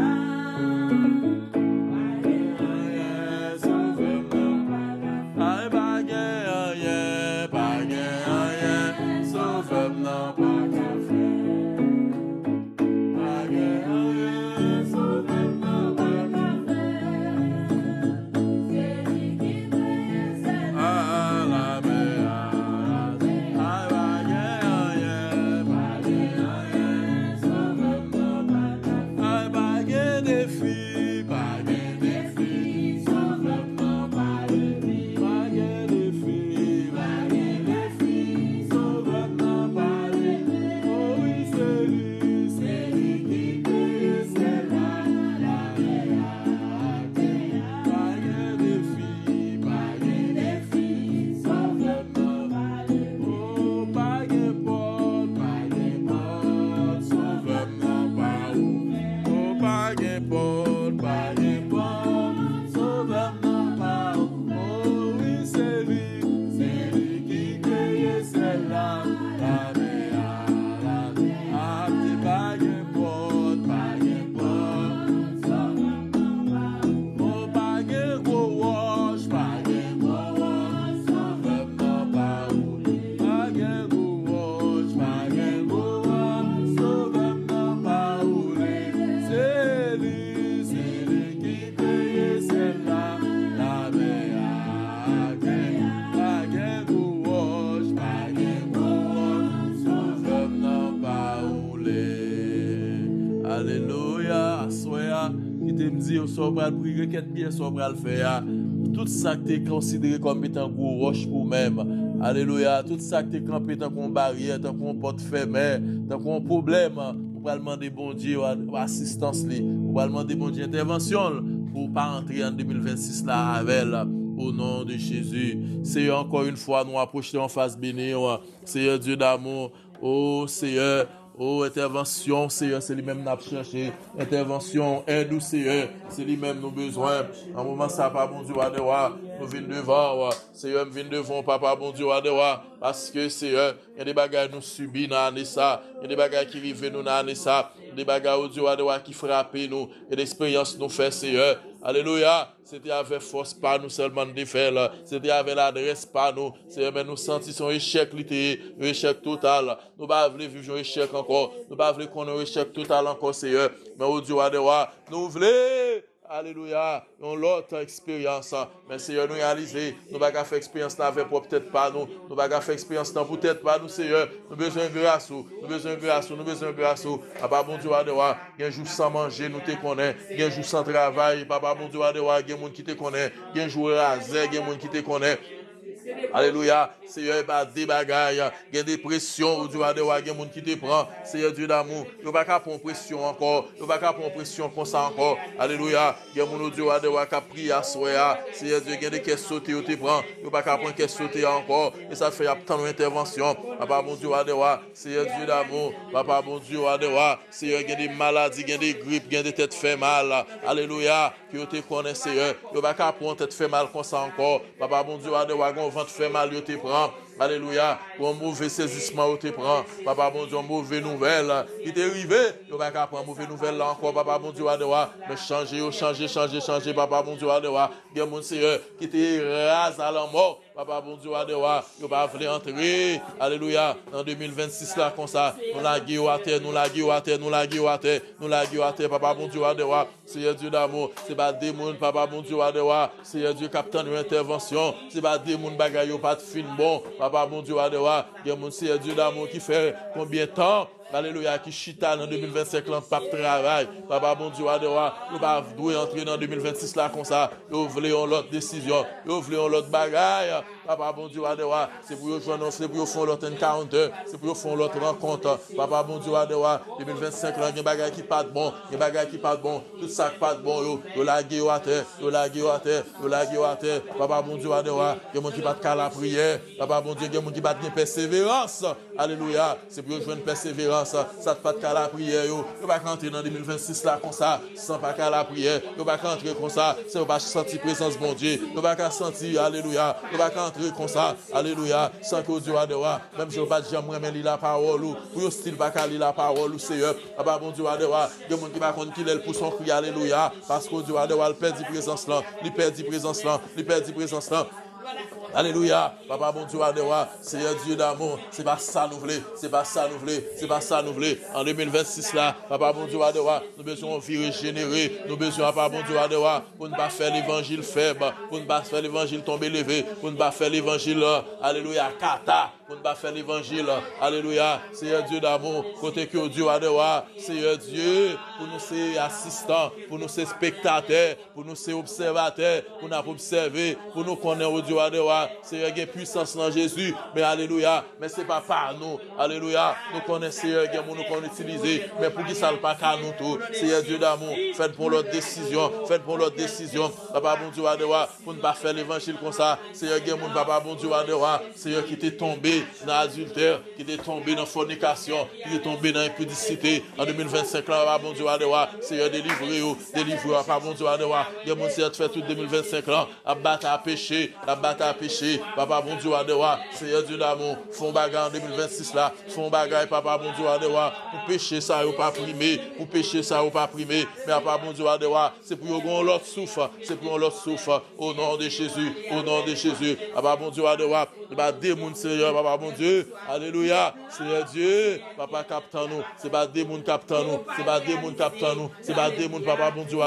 Speaker 2: Sobral prier qu'être bien sobral faire tout ça que tu considéré comme étant gros roche pour même alléluia tout ça que tu campé tant qu'on barrière tant qu'on porte fermée tant qu'on problème pour demander bon Dieu assistance li pour demander bon Dieu intervention pour pas entrer en 2026 là avec au nom de Jésus. Seigneur, encore une fois, nous approchons en face bénie, Seigneur Dieu d'amour, oh Seigneur, oh, intervention, Seigneur, c'est lui-même n'a cherché. Intervention, aide-nous, Seigneur, c'est lui-même nos besoins. En moment, ça, pas bon Dieu, nous venons devant, Seigneur, nous venons devant, papa, bon Dieu, parce que, Seigneur, il y a des bagages nous subissons dans l'année ça, il y a des bagages qui vivent nous dans l'année ça, des bagages, oh Dieu, qui frappent nous, et des expériences nous fait, Seigneur. Alléluia. C'était avec force, pas nous seulement de faire. C'était avec l'adresse, pas nous. Seigneur, mais nous sentissons un échec, un échec total. Nous ne pouvons pas vivre un échec encore. Nous ne pouvons pas qu'on ait un échec total encore, Seigneur. Mais au Dieu, nous voulons. Alléluia, une autre expérience. Mais Seigneur, nous réaliser, nous ne pouvons pas faire expérience avec peut-être pas nous. Nous ne pouvons pas faire expérience peut-être pas nous, Seigneur. Nous avons besoin de grâce. Nous avons besoin de grâce. Nous avons besoin de grâce. Papa, bon Dieu, il y a un jour sans manger, nous te connaissons. Il y a un jour sans travail. Papa, bon Dieu, il y a un monde qui te connaît. Il y a un jour rasé, il y a un monde qui te connaît. Alléluia, Seigneur, pas des bagailles, il y a des pressions, Dieu va devoir, il y a des gens qui te prend, Seigneur Dieu d'amour, il n'y a pas prendre pression encore, il n'y a pas prendre pression comme ça encore, Alléluia, il y a des gens Dieu va devoir prier à soi, Seigneur Dieu, il y a des caisses sautées, il te prend, il n'y a pas prendre caisses sautées encore, et ça fait tant d'intervention, Papa bon Dieu va devoir, Seigneur Dieu d'amour, Papa bon Dieu va devoir, Seigneur, il y a des maladies, il y a des grippes, il y a des têtes fait mal, Alléluia, que tu te connais, Seigneur, il n'y a pas prendre tête fait mal comme ça encore, Papa bon Dieu va devoir, ventre fait mal, il te prend. Alléluia. Pour un mauvais saisissement, il te prend. Papa, bon Dieu, mauvaise nouvelle. Il t'est arrivé. Il va pas prendre mauvaise nouvelle là encore. Papa, bon Dieu, mais changer. Papa, bon Dieu, il y a mon Seigneur qui te rase à la mort. Papa, bon Dieu, il va vouloir entrer. Alléluia. En 2026, là, comme ça, nous la guillons à terre, Papa, bon Dieu, Seigneur Dieu d'amour. C'est pas des mondes, Papa, bon Dieu, Seigneur Dieu, capitaine de intervention. C'est pas des mondes bagaille, pas de film bon. Papa, bon Dieu, il y a mon Seigneur Dieu d'amour qui fait combien de temps? Alléluia, qui chita en 2025, là, pas de travail. Papa, bon Dieu, nous pas doué entrer dans 2026 là comme ça. Nous voulons l'autre décision. Nous voulons l'autre bagaille. Papa, bon Dieu, c'est pour nous c'est pour faire l'autre encounter. C'est pour faire l'autre rencontre. Papa, bon Dieu, 2025 là, il y a des bagailles qui pas de bon. Il y a des bagailles qui pas de bon. Tout ça qui pas de bon. Yo lagué à terre. Papa, bon Dieu, il y a des gens qui pas de la prière. Papa, bon Dieu, il y a des gens qui pas de persévérance. Alléluia. C'est pour jouer une persévérance. Ça ne pas qu'à la prière, vous ne pas rentrer dans 2026 là comme ça, sans pas qu'à la prière, vous ne pas rentrer comme ça, si vous ne pas sentir présence bon Dieu, vous ne pas sentir, alléluia, vous ne pas rentrer comme ça, alléluia, sans que Dieu a devoir, même si vous ne pas dire moi lire la parole, ou pour style pas qu'à lire la parole, ou Seigneur, papa bon Dieu a devoir, il y a des gens qui va contre qui pour son cri, alléluia, parce que Dieu a devoir, il perd présence là, Alléluia, Papa bon Dieu, Seigneur Dieu d'amour, c'est pas ça nous voulons, en 2026 là, Papa bon Dieu, nous besoin de vie régénérée, nous besoin, Papa bon Dieu, pour ne pas faire l'évangile faible, pour ne pas faire l'évangile tomber levé, pour ne pas faire l'évangile, alléluia, kata, pour ne pas faire l'évangile, alléluia, Seigneur Dieu d'amour, côté que Dieu Seigneur Dieu, pour nous c'est assistants, pour nous c'est spectateurs, pour nous c'est observateurs, pour nous observer, pour nous connaître Dieu Seigneur, il y a puissance dans Jésus, mais alléluia, mais c'est pas par nous, alléluia, nous connaissons Seigneur, il y a nous qu'on utilise, mais pour qui ça ne pas qu'à nous tout, Seigneur Dieu d'amour, faites pour l'autre décision, Papa bon Dieu pour ne pas faire l'évangile comme ça, Seigneur, il y a mon Papa bon Dieu Seigneur qui t'est tombé dans l'adultère, qui t'est tombé dans la fornication, qui t'est tombé dans l'impudicité, en 2025 là, Papa bon Dieu Seigneur, délivrez-vous, Papa bon Dieu il y a mon Seigneur fait tout 2025 là, à battre à péché, Papa bon Dieu Seigneur Dieu d'amour, font bagarre en 2026 là, font bagarre, Papa bon Dieu pour pécher ça ou pas primer, mais Papa bon Dieu c'est pour qu'on l'autre souffre, au nom de Jésus, Papa bon Dieu c'est pas des moun Seigneur, Papa bon Dieu, alléluia, Seigneur Dieu, Papa captant nous, c'est pas des moun captant nous, c'est pas des moun Papa bon Dieu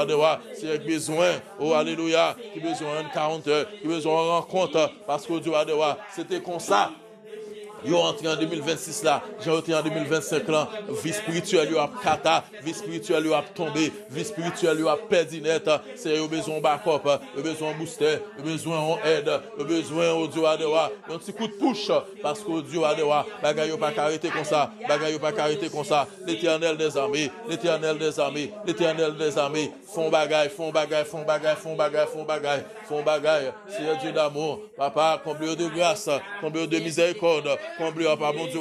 Speaker 2: c'est besoin, oh alléluia, qui besoin de 40 heures, qui besoin de rencontre, parce que Dieu c'était comme ça. Yo entré en 2026 là, j'ai entré en 2025 là, vie spirituelle yo a kata, vie spirituelle yo a tombé, vie spirituelle yo a perdu net, c'est yo besoin backup, yo besoin booster, yo besoin on aide, yo besoin audio adewa, un petit coup de push parce que audio adewa, bagay yo pas arrêter comme ça, bagay yo pas arrêter comme ça, l'Éternel des armées, l'Éternel des armées, l'Éternel des armées, font bagay, font bagay, font bagay, font bagay, font bagay, font bagay, c'est Dieu d'amour, papa, comble de grâce, comble de miséricorde, comble par bon Dieu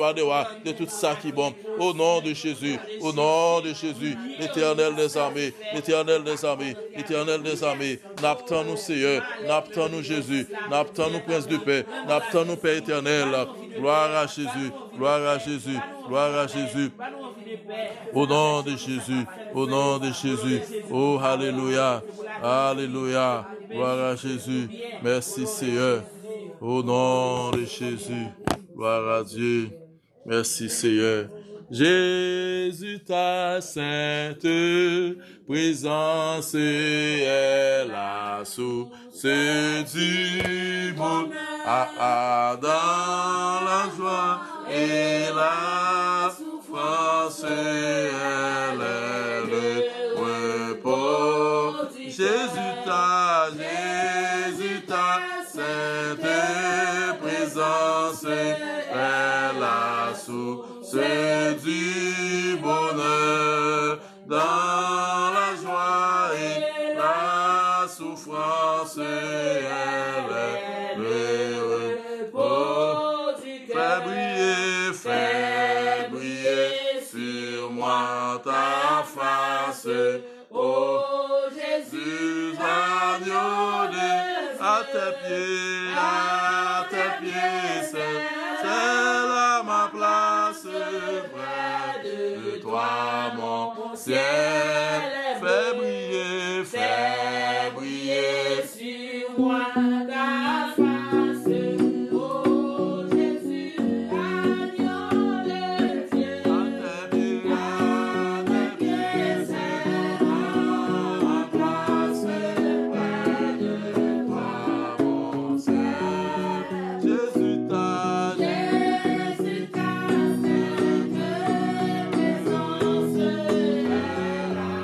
Speaker 2: de tout ça qui est bon. Au nom de Jésus, au nom de Jésus, l'Éternel des armées, l'Éternel des armées, l'Éternel des armées, n'attend nous Seigneur, n'attend nous Jésus, n'attend nous Prince de paix, n'attend nous Père éternel. Gloire à Jésus, gloire à Jésus, gloire à Jésus. Au nom de Jésus, au nom de Jésus. Oh, alléluia, alléluia. Gloire à Jésus. Merci Seigneur. Au nom de Jésus. Gloire à Dieu. Merci Seigneur. Jésus, ta sainte présence est la source du monde. Dans la joie et la souffrance, elle est le repos. Jésus, ta sainte présence est la source du bonheur. Dans la joie et la souffrance, elle est le repos. Fais briller sur moi ta face. Oh Jésus, agneau à tes pieds, c'est là ma place, près de toi mon ciel. Fais briller sur moi ta face. Oh Jésus, agneau de Dieu, à tes pieds, c'est là ma place, près de toi mon ciel. Jésus ta sainte présence est la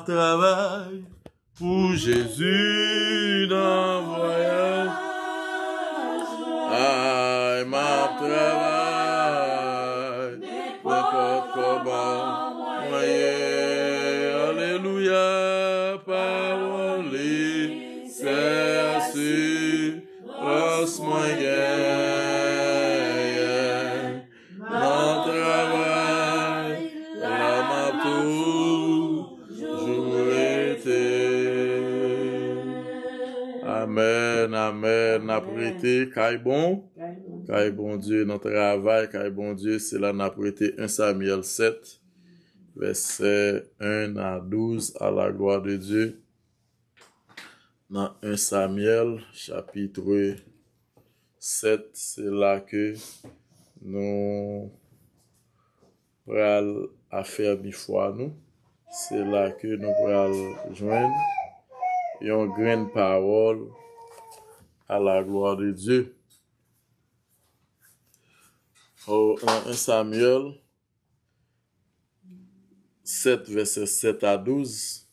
Speaker 2: travail pour Jésus dans voyage. Aïe, m'a travail, n'importe comment, moyen, alléluia, parole, c'est assurance moyen, mon travail, la m'a toujours été. Amen, amen, n'a prêté, Kay bon Dieu, notre travail, Kay bon Dieu, c'est là n'a prêté 1 Samuel 7, verset 1 à 12, à la gloire de Dieu. Dans 1 Samuel, chapitre 7, c'est là que nous prenons affaire foi nous. C'est là que nous prenons joindre une grande parole à la gloire de Dieu. En 1 Samuel 7, verset 7 à 12,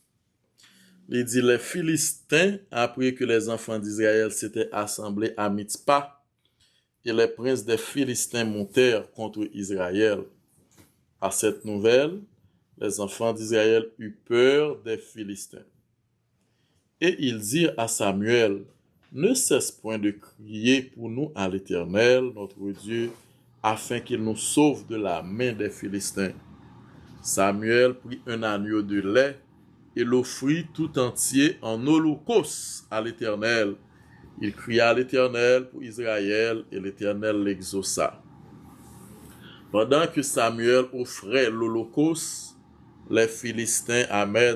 Speaker 2: il dit, les Philistins, après que les enfants d'Israël s'étaient assemblés à Mitzpah, et les princes des Philistins montèrent contre Israël. À cette nouvelle, les enfants d'Israël eurent peur des Philistins. Et ils dirent à Samuel, ne cesse point de crier pour nous à l'Éternel, notre Dieu, afin qu'il nous sauve de la main des Philistins. Samuel prit un agneau de lait et l'offrit tout entier en holocauste à l'Éternel. Il cria à l'Éternel pour Israël et l'Éternel l'exauça. Pendant que Samuel offrait l'holocauste, les Philistins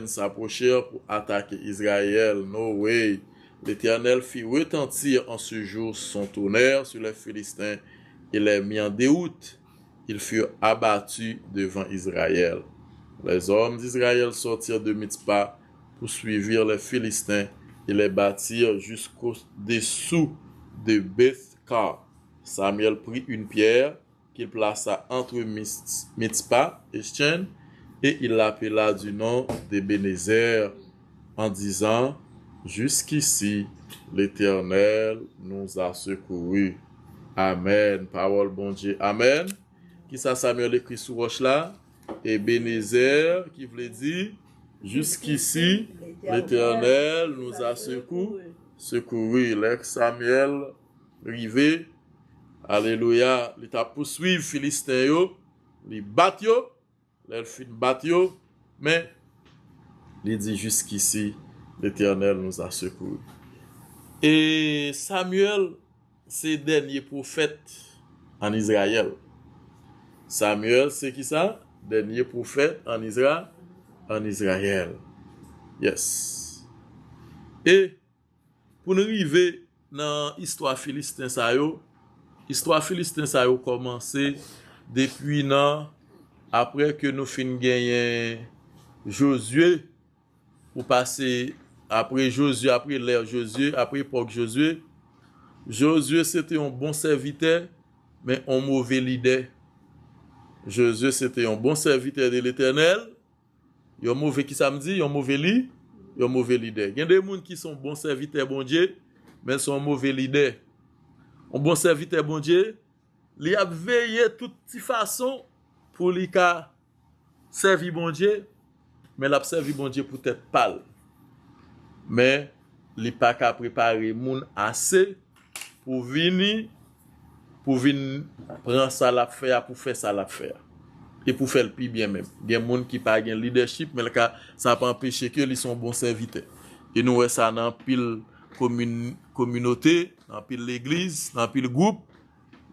Speaker 2: s'approchèrent pour attaquer Israël. No way. L'Éternel fit retentir en ce jour son tonnerre sur les Philistins et les mit en déroute. Ils furent abattus devant Israël. Les hommes d'Israël sortirent de Mitzpah, poursuivirent les Philistins et les battirent jusqu'au-dessous de Beth-Kar. Samuel prit une pierre qu'il plaça entre Mitzpah et Shen, et il l'appela du nom d'Ebenezer en disant, jusqu'ici, l'Éternel nous a secourus. Amen. Parole bon Dieu. Amen. Qui ça Samuel écrit sur roche là? Ebenezer, qui voulait dire, jusqu'ici, l'Éternel nous a secourus. L'ex Samuel, rivé, alléluia, il t'a poursuivi Philistin yo, il bat yo, il fin bat yo, mais il dit jusqu'ici, l'Éternel nous a secourus. Et Samuel, c'est le dernier prophète en Israël. Samuel, c'est qui ça? Dernier prophète en Israël. Yes. Et pour nous arriver dans l'histoire philistin ça yo, l'histoire philistin ça yo commencé depuis après que nous fin gagné Josué pour passer après Josué, après l'ère Josué, après l'époque Josué. Josué c'était un bon serviteur mais un mauvais leader. Josué, c'était un bon serviteur de l'Éternel. Il y a un mauvais qui samedi, il y a un mauvais leader. Il y a un mauvais leader. Il y a des gens qui sont bons serviteurs, bon Dieu, mais ils sont un mauvais leader. Un bon serviteur, bon Dieu, il a veillé de toute façon pour lui servir bon Dieu, mais il a servi bon Dieu pour être pâle. Mais il n'a pas qu'à préparer moun assez pour venir prendre ça la faire pour faire ça la faire et pour faire le plus bien même. Il y a des gens qui pas gain leadership mais ça pas empêcher que ils sont bons serviteurs. Et nous ça dans pile communauté, dans pile l'église, dans pile groupe,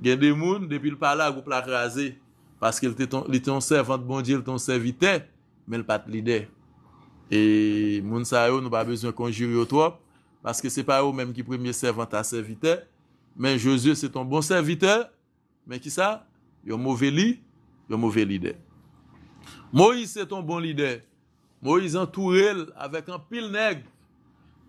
Speaker 2: il y a des gens depuis le pas là groupe la crasé parce qu'il était un servant de bon Dieu, il était un serviteur mais il pas de leader. Et moun sa yo nous pas besoin conjurer trop parce que c'est pas eux même qui premier servant à serviteur. Mais Josué, c'est un bon serviteur. Mais qui ça? Il y a un mauvais leader. Moïse, c'est un bon leader. Moïse entouré avec un pile nègre.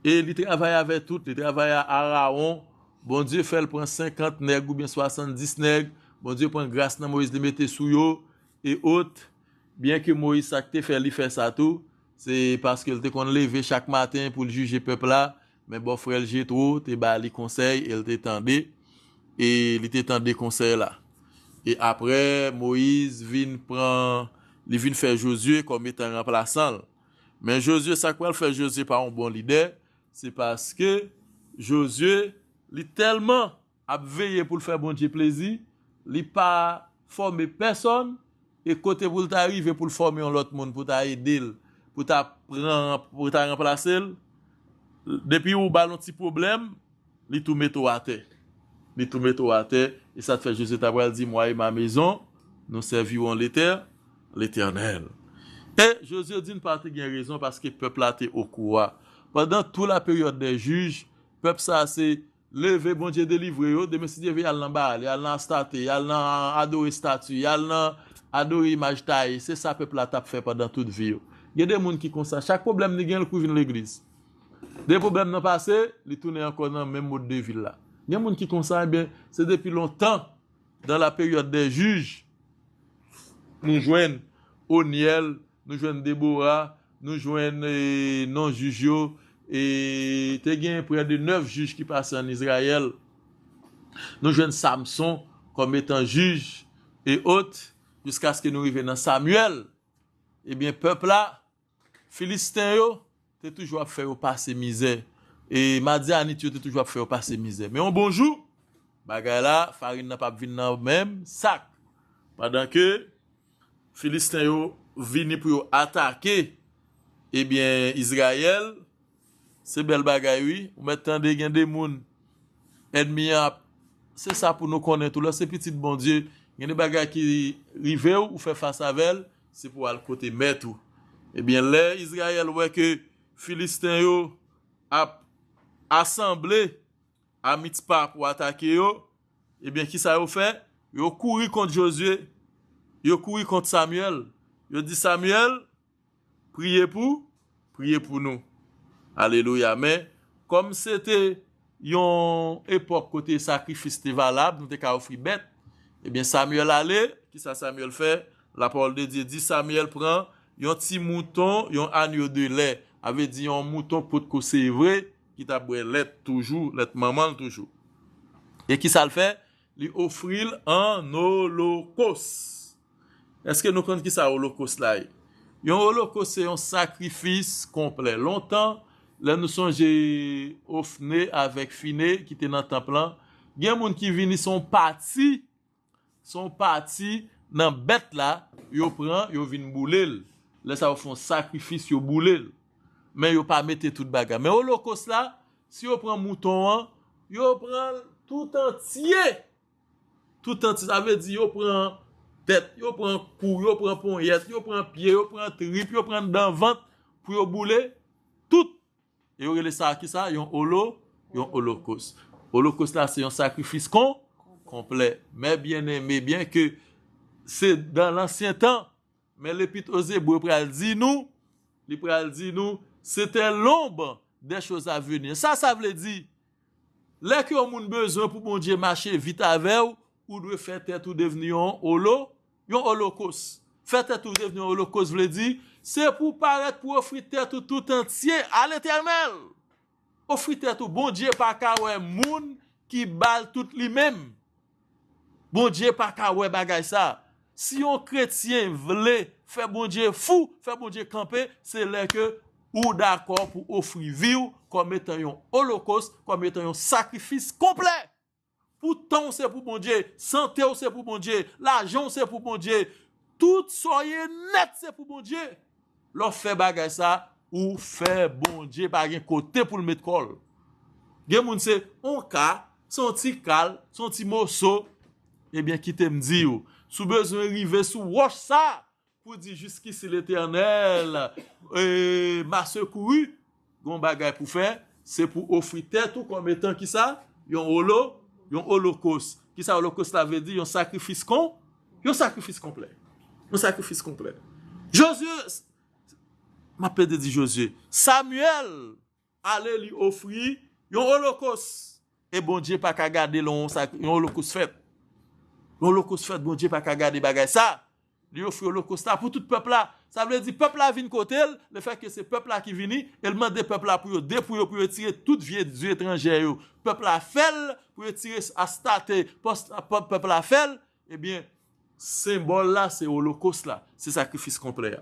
Speaker 2: Et il travaille avec tout. Il travaille à Aaron. Bon Dieu fait le prend 50 nègres ou bien 70 nègres. Bon Dieu prend grâce dans Moïse, le mettre sous yo et autres. Bien que Moïse a fait ça tout, c'est parce qu'il était qu'on lever chaque matin pour le juger peuple là, mais bon frère Jétro, te ba les conseils, il t'étendait et il t'étendait conseil là. Et après Moïse vient faire Josué comme étant remplaçant. Mais Josué, ça quoi faire Josué pas un bon leader, c'est parce que Josué, il tellement a veillé pour le faire bon Dieu plaisir, il pas formé personne et côté pour t'arriver pour le former un autre monde pour t'aider, pour t'apprendre, pour t'a remplacer. Depuis où ba un petit problème, il tout met à terre. Il tout met à terre et ça te fait Josué t'avoir dit moi et ma maison, nous servirons l'Éternel. Et Josué dit une partie qui a raison parce que le peuple a été au courant. Pendant toute la période des juges, le peuple ça s'est levé, bon Dieu délivré, de si Dieu yal nan Baal, yal nan statue, yal nan adorer statue, yal nan adorer image taille. C'est ça le peuple a fait pendant toute vie. Il y a des gens qui comme ça. Chaque problème ni gen le couvre l'église. Des problèmes n'ont passé, ils tournent encore dans le même mode de vie là. Il y a des gens qui comme ça, bien, c'est depuis longtemps, dans la période des juges, nous joignons Oniel, nous joignons Déborah, nous joignons non-juges, et il y a près de 9 juges qui passent en Israël. Nous joignons Samson comme étant juge et autres, jusqu'à ce que nous arrivions dans Samuel. Eh bien, peuple là, Philistin, t'es toujours fait passer misère. Et Madianite, t'es toujours fait passer misère. Mais un bonjour, bagay là, farine n'a pas venu dans même sac. Pendant que Philistin vini pour attaquer, eh bien, Israël, c'est bel bagay oui. Ou maintenant des gens des moun ennemis, c'est ça pour nous connaître tout là, c'est petit bon Dieu. Il y a des bagay qui rive ou fait face à elle, c'est pour aller côté mettre tout. Eh bien, là, Israël voit que Philistin yo a assemblé à Mitzpah pour attaquer yo. Eh bien, qui ça yo fait? Yo couru contre Josué. Yo couru contre Samuel. Yo dit Samuel, priez pour nous. Alléluia. Mais, comme c'était une époque côté sacrifice était valable, nous t'es qu'à offrir bête. Eh bien, Samuel allait, qui ça Samuel fait? La parole de Dieu dit, Samuel prend un petit mouton, un agneau de lait. Avait dit un mouton pour que c'est vrai, qui t'a boire lait toujours, lait maman toujours. Et qui ça le fait? Lui offrir un holocauste. Est-ce que nous connaissons qui ça holocauste là? Un holocauste c'est un sacrifice complet. Longtemps, là nous songeons Ophné avec Finé qui était dans le temple là. Il y a des gens qui viennent sont partis dans bête là, yo prend, yo vinn bouler. Là ça font sacrifice yo bouler. Mais yo pas mettre toute bagarre. Mais holocauste là, si yo prend mouton, yo prend tout entier. Tout entier, ça veut dire yo prend tête, yo prend cou, yo prend poignette, yo prend pied, yo prend trip, yo prend dans ventre pour yo bouler tout. Et yo relé ça qui ça, yon holocauste. Holocauste là c'est un sacrifice complet. Mais bien aimé, bien que c'est dans l'ancien temps, mais l'épître aux Hébreux pral dit nous, c'était l'ombre des choses à venir. Ça veut dire, là que on a besoin pour bon Dieu marcher vite avec ou doit faire tête ou devenir un holocauste. Faire tête ou devenir un holocauste veut dire, c'est pour paraître pour offrir tête tout entier à l'Éternel. Offrir tête ou bon Dieu pas ka wè moun qui bal tout lui-même. Bon Dieu pas ka wè bagay ça. Si un chrétien voulait faire bon Dieu fou, faire bon Dieu camper, c'est là que ou d'accord pour offrir vie comme étant un holocauste, comme étant un sacrifice complet. Pour temps c'est pour bon Dieu, santé c'est pour bon Dieu, l'argent c'est pour bon Dieu, tout soyez net c'est pour bon Dieu. L'on fait bagay ça ou fait bon Dieu par un côté pour le mettre col. Gen moun c'est on cas, son petit cal, son petit morceau, eh bien qui t'aime dire sous besoin arriver sous roche ça pour dire jusqu'ici l'Éternel m'a secouru, gon bagay pour faire, c'est pour offrir tête ou comme étant qui ça, yon holocauste. Qui ça holocauste ça veut dire un sacrifice complet. Un sacrifice complet. Josué m'a pas dit Josué, Samuel allait lui offrir un holocauste et bon Dieu pas qu'à garder un holocauste fait. L'holocauste fait bon Dieu pas qu'à garder bagay ça. Lui offre l'holocauste pour tout peuple là. ça veut dire peuple là vient côté, le fait que c'est peuple là qui vient, et le demande des peuple là pour dépouiller pour tirer toute vieux dieu étranger yo. Peuple là fait pour tirer à stater poste peuple là fait, eh bien symbole là c'est holocauste là, c'est sacrifice complet.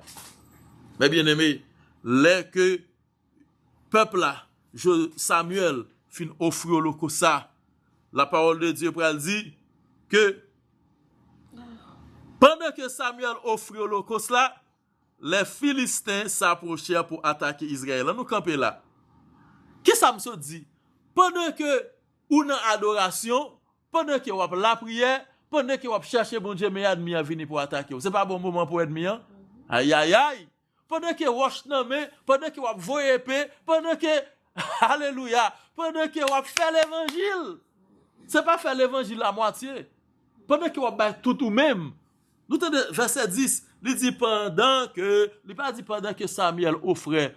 Speaker 2: Mais bien aimé, les que peuple là, Samuel fin offrir holocauste ça, la parole de Dieu pral dit que pendant que Samuel offrit l'holocauste là, les Philistins s'approchèrent pour attaquer Israël. Nous camper là. Qu'est-ce que Samson dit? Pendant que ou dans adoration, pendant que vous la prière, pendant que vous cherchez bon Dieu, mes ennemis à venir pour attaquer. C'est pas bon moment pour ennemi. Hein? Aïe aïe aïe. Pendant que vous nommez, pendant que vous voyez épée, pendant que alléluia, pendant que vous faites l'évangile. C'est pas faire l'évangile à moitié. Pendant que vous faites tout ou même. Nous tenons verset 10, il dit pendant que, il pas dit pendant que Samuel offrait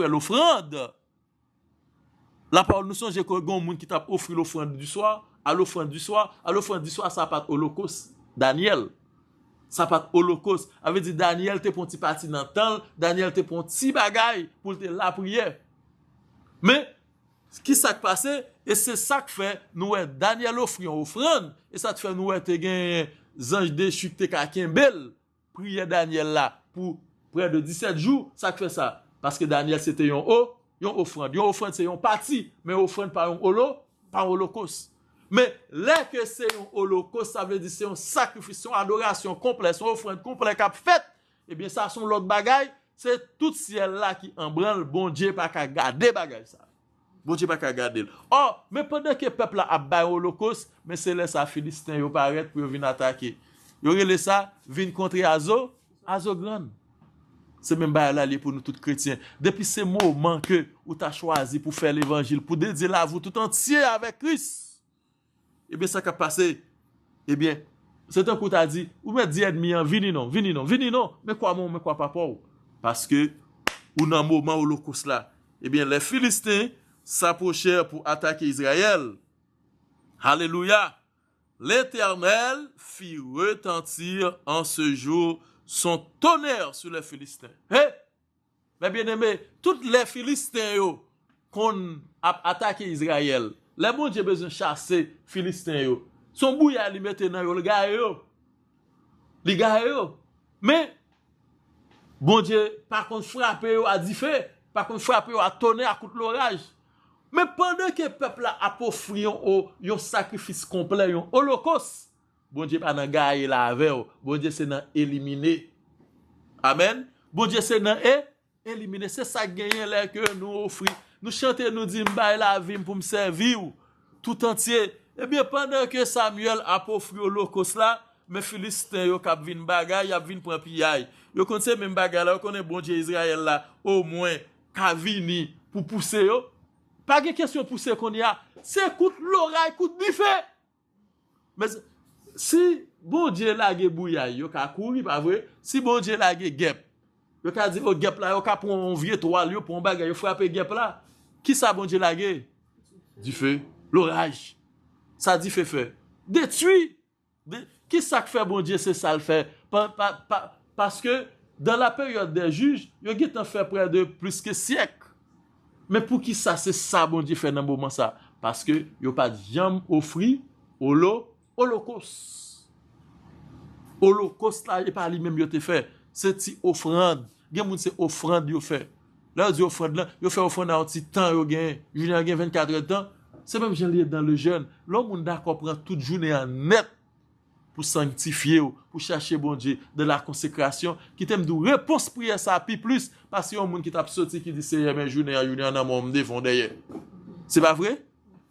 Speaker 2: l'offrande. La parole nous songe que gon monde qui t'a offert l'offrande du soir, à l'offrande du soir, ça pas holocauste. Daniel. Ça pas holocauste. Avait dit Daniel te pour petit parti dans temps, Daniel te pour petit bagaille pour te la prière. Mais ce qui s'est passé et c'est ça que fait nous Daniel offrir offrande et ça te fait nous te gain ange déchu te ka belle prière Daniel là pour près de 17 jours, ça fait ça parce que Daniel c'était un offrande. Une offrande c'est une partie, mais offrande par un holocauste. Mais là que c'est un holocauste, ça veut dire c'est un sacrifice, une adoration complète, une offrande complète qu'a fait. Eh bien ça sont l'autre bagaille, c'est tout ciel là qui en branle, bon Dieu pas qu'à garder bagaille ça. Bon Dieu pas qu'à garder. Oh, mais pendant que le peuple a battu l'holocauste, mais c'est là ça Philistin yo paraît pour venir attaquer. Yo relé ça, vinn contre Azo grand. C'est même ba là pour nous tous chrétiens. Depuis ce moment que ou t'as choisi pour faire l'évangile, pour dédier la vie tout entier avec Christ. Eh bien ça qui a passé. Eh bien, c'est un coup t'a dit, ou met dit ennemi en vini non, mais quoi papa? Parce que ou dans moment holocauste là, eh bien les Philistins s'approchèrent pour attaquer Israël. Alléluia. L'Éternel fit retentir en ce jour son tonnerre sur les Philistins. Mais bien aimé, tous les Philistins qu'on a attaqué Israël, les bon Dieu besoin chasser Philistins yo. Son bouya li mette nan yo, le gars yo. Les gars yo. Mais bon Dieu par contre frapper yo à diffé, par contre frapper yo à tonnerre à coup de l'orage. Mais pendant que le peuple a offert un sacrifice complet, un holocauste, bon Dieu pas dans gagne la avec, bon Dieu c'est dans éliminer. Amen. Bon Dieu c'est dans éliminer. C'est ça gagner là que nous offrir. Nous chanter, nous dire m'baille la vie pour me servir tout entier. Eh bien pendant que Samuel a offert l'holocauste là, mes Philistins yo k'ap vinn bagay, y a vinn prend pillaille. Yo connaissent même bagay là, yo connaît bon Dieu Israël là, au moins k'a vini pour pousser yo. Pas de question pousser qu'on y a, c'est coûte l'oreille, coûte buffet. Mais si bon Dieu lage bouyaille, yo ka courir pas vrai? Si bon Dieu lage guêpe, yo ka dire au guêpe là, yo ka prendre un vieux toile, yo pour un bagay, yo frapper guêpe là. Qui ça bon Dieu lage? Du feu, l'orage. Ça dit fait. Détruit. Qui ça fait bon Dieu c'est ça le fait parce que dans la période des juges, yo ont fait près de plus que siècle. Mais pour qui ça c'est ça bon Dieu fait dans moment ça? Parce que yo pas jamais offert holocauste. Holocauste là et pas lui même yo te fait, c'est ti offrande. Gen moun c'est offrande yo fait. Là dit offrande là, yo fait offrande en petit temps yo gen, junior gen 24 ans. C'est même j'en lis dans le jeune. L'homme moun d'accord prend toute journée en net pour sanctifier pour chercher bon Dieu de la consécration qui t'aime de réponse prière ça puis plus parce que y a un monde qui t'a sorti qui dit Seigneur mes journée à journée en mon défend derrière. C'est pas vrai?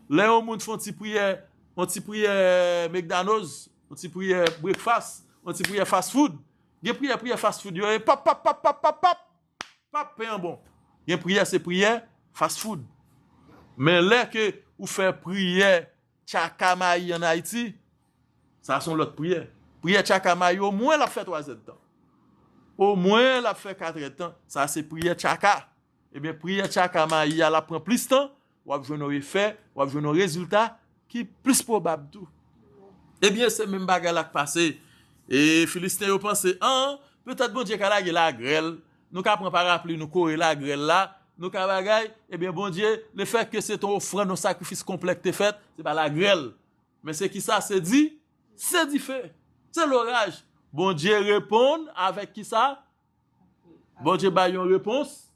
Speaker 2: Là un monde font petit prière, McDonald's, on petit prière breakfast, on petit prière fast food. Gen prière fast food yo pap pain bon. Gen prière c'est prière fast food. Mais là que ou fait prière Tchakamaï en Haïti, ça sont l'autre prière. Prière Tchakamaï, au moins la fait 3 temps. Au moins la fait 4 temps. Ça c'est prière Tchaka. Eh bien prière Tchakamaï, elle prend plus de temps, ou a besoin de effet, ou a besoin de résultat qui est plus probable tout. Eh bien c'est même bagarre là qui passé. Et Philistins ont pensé, Peut-être bon Dieu ka la la grêle, nous ka prend parapluie, nous courir la grêle là, nous ka bagay, eh bien bon Dieu, le fait que c'est ton offrande, ton sacrifice complet que tu fait, c'est pas la grêle. Mais c'est qui ça, c'est dit fait. C'est l'orage. Bon Dieu répond avec qui ça? Bon Dieu ba une réponse.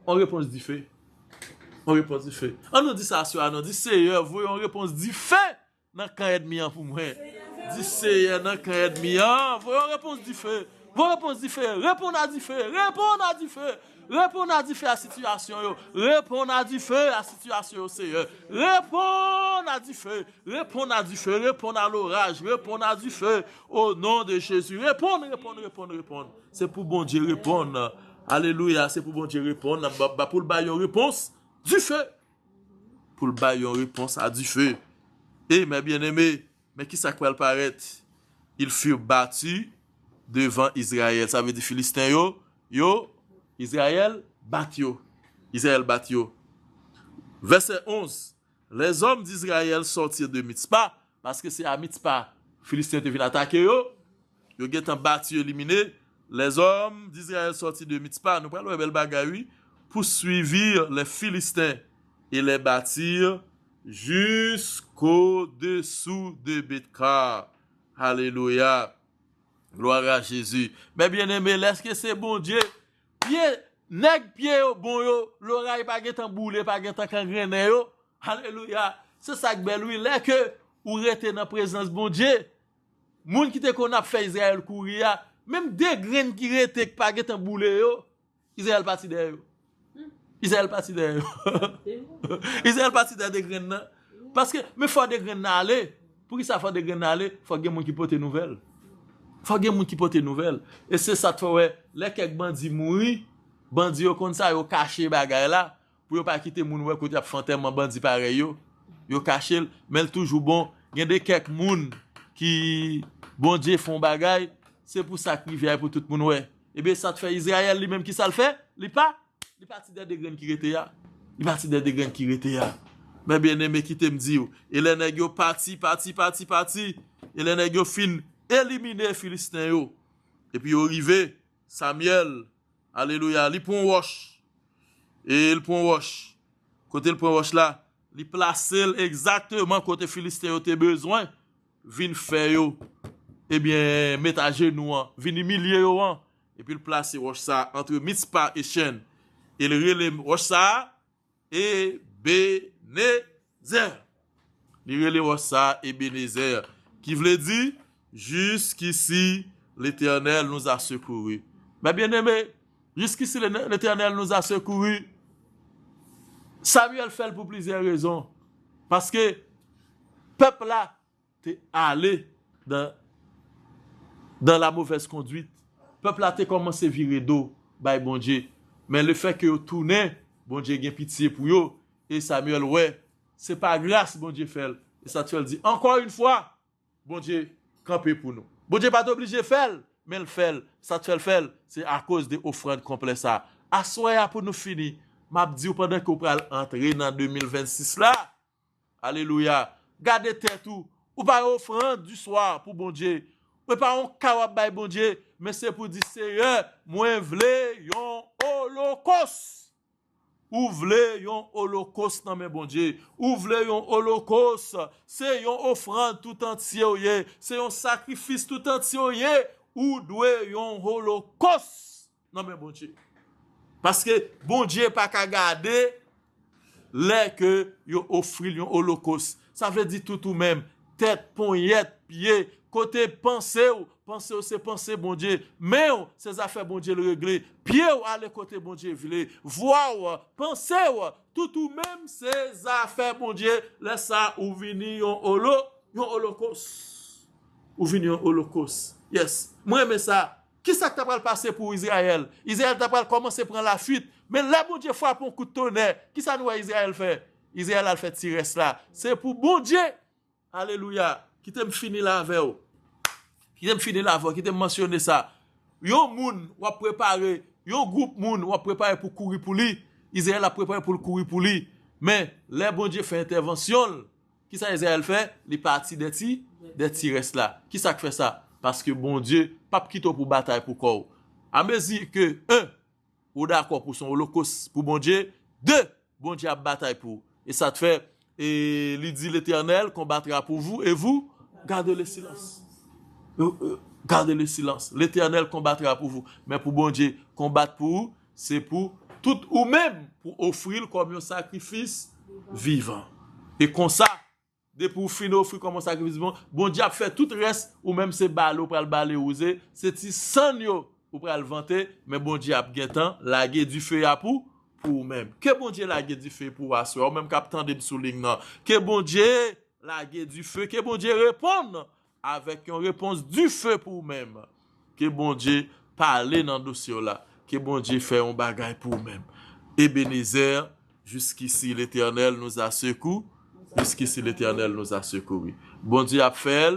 Speaker 2: On réponse dit fait. On réponse dit fait. On nous dit ça sur on dit Seigneur, vous une réponse dit fait dans quand ennemi pour moi. Dit Seigneur dans quand ennemi, vous une réponse dit fait. Vous réponse dit fait. Répondre à dit fait. Répondre à dit fait. Répondre à dit fait la situation yo. Répondre à dit fait la situation yo Seigneur. Répondre à dit fait. Répondre à dit fait. Répondre à l'orage. Répondre à dit fait au nom de Jésus. Répondre. C'est pour bon Dieu répondre. Alléluia, c'est pour bon Dieu répondre. Pour le bail une réponse du feu. Pour le bail une réponse à du feu. Et mes bien-aimés, mais qui ça quoi paraît? Ils furent battus devant Israël. Ça veut dire Philistins yo Israël bat yo. Israël bat yo. Verset 11. Les hommes d'Israël sortirent de Mitzpah, parce que c'est à Mitzpah, Philistins te viennent attaquer yo. Yo getan battu, éliminé. Les hommes d'Israël sortirent de Mitzpah, nous prenons bel bagaille, poursuivirent les Philistins et les battirent jusqu'au-dessous de Bethkar. Alléluia. Gloire à Jésus. Mais bien aimé, est-ce que c'est bon Dieu? Nèg pied bon yo, l'oreille pas getan boule, pas getan kangrené yo. Alléluia. C'est ça que bel oui, là que ou rete dans présence bon Dieu. Moun qui te qu'on a fait Israël courir, même des graines qui rete pas getan boule yo, Israël parti derrière. Israël parti derrière. Israël parti derrière des graines. Parce que mais faut des graines aller. Pour qui ça faut des graines aller, faut que moun qui porte nouvelle. Faut que moun qui porte nouvelle. Et c'est ça fait ouais, les quelques bandits mouri, bandits yo comme ça yo caché bagay là pour yo pas quitter moun ouais côté fantôme bandit pareil yo caché mais toujours bon, il y a des quelques moun qui bon Dieu font bagay, c'est pour ça qu'il vient pour tout moun ouais. Et bien ça te fait Israël lui même qui ça le fait, il parti des graines qui étaient là. Il parti des graines qui étaient là. Mais bien aimé qui te me dit et les nèg yo parti et les nèg yo fin éliminer Philistins yo. Et puis yo arrivé Samuel, alléluia, il prend roche. Et il prend roche. Côté le prend roche là, il place exactement côté Philistin yo te besoin, vinn faire yo. Eh bien, mettre à genoux, vinn humilier yo, et puis il place roche ça entre Mitzpah et Shen. Il relève roche ça et Ebenezer. Il relève roche ça et Ebenezer, qui veut dire jusqu'ici l'Éternel nous a secourus. Mais bien aimé, jusqu'ici l'Éternel nous a secourus. Samuel fait pour plusieurs raisons. Parce que peuple là t'es allé dans la mauvaise conduite. Peuple là t'es commencé à virer d'eau, by bon Dieu. Mais le fait que vous tournez, bon Dieu a pitié pour vous. Et Samuel, ouais, c'est pas grâce, bon Dieu fait. Et Samuel dit, encore une fois, bon Dieu, campez pour nous. Bon Dieu pas obligé de faire, mais le fait, ça te fait le faire, c'est à cause des offrandes complètes ça. Assoya pour nous finir. M'a dit pendant que vous allez entrer dans 2026 là. Alléluia. Gardez tête tout. Ou pas offrande du soir pour bon Dieu. Ou pas on kawab bay bon Dieu, mais c'est pour dire Seigneur, moi vle yon holocauste. Ou vle yon holocauste dans mes bon Dieu. Ou vle yon holocauste, c'est yon offrande tout entier, c'est yon sacrifice tout entier, ou doit yon holocauste dans mes bon Dieu. Parce que bon Dieu pas qu'à garder les que yo offri yon holocauste. Ça veut dire tout même tête, poignette, pied, côté pensée c'est penser bon Dieu, mais ces affaires bon Dieu le régler, pied ou aller côté bon Dieu vle, voir penser tout même ces affaires bon Dieu, laisse ça ou venir yon holocauste. Ou venir yon holocauste. Yes. Moi mais ça qui ça t'a pas passé pour Israël? Israël t'a pas commencé à prendre la fuite, mais là bon Dieu frappe un coup de tonnerre. Qui ça nous Israël fait? Israël a fait tirer cela. C'est pour bon Dieu. Alléluia. Qui t'aime fini là avec vous. Qui t'aime fini là avec qui t'aime mentionner ça. Yon moun ou a préparé, yon groupe moun ou a préparé pour courir pour lui. Israël a préparé pour courir pour lui. Mais les bon Dieu fait intervention. Qui ça Israël fait? Les partis des tirs là. Qui ça fait ça? Parce que bon Dieu, pas quitte pour bataille pour quoi. À mesure que, un, ou d'accord pour son holocauste pour bon Dieu, deux, bon Dieu a bataille pour. Et ça te fait, et il dit l'Éternel combattra pour vous, et vous, gardez le silence. Gardez le silence. L'Éternel combattra pour vous. Mais pour bon Dieu, combattre pour vous, c'est pour tout ou même pour offrir comme un sacrifice vivant. Et comme ça, de pour finir offrir comme un sacrifice vivant, bon Dieu a fait tout le reste, ou même c'est balo pour le balé oser, c'est si sans yo ou pour le vanter, mais bon Dieu a bien temps, la guerre du feu à pour même. Que bon Dieu la guerre du feu pour asseoir, ou même capitaine de souligne non. Que bon Dieu la guerre du feu, que bon Dieu réponde avec une réponse du feu pour même. Que bon Dieu parle dans le dossier là. Que bon Dieu fait un bagage pour même. Ebenezer, jusqu'ici l'Éternel nous a secouru. Jusqu'ici l'Éternel nous a secouru. Bon Dieu a fait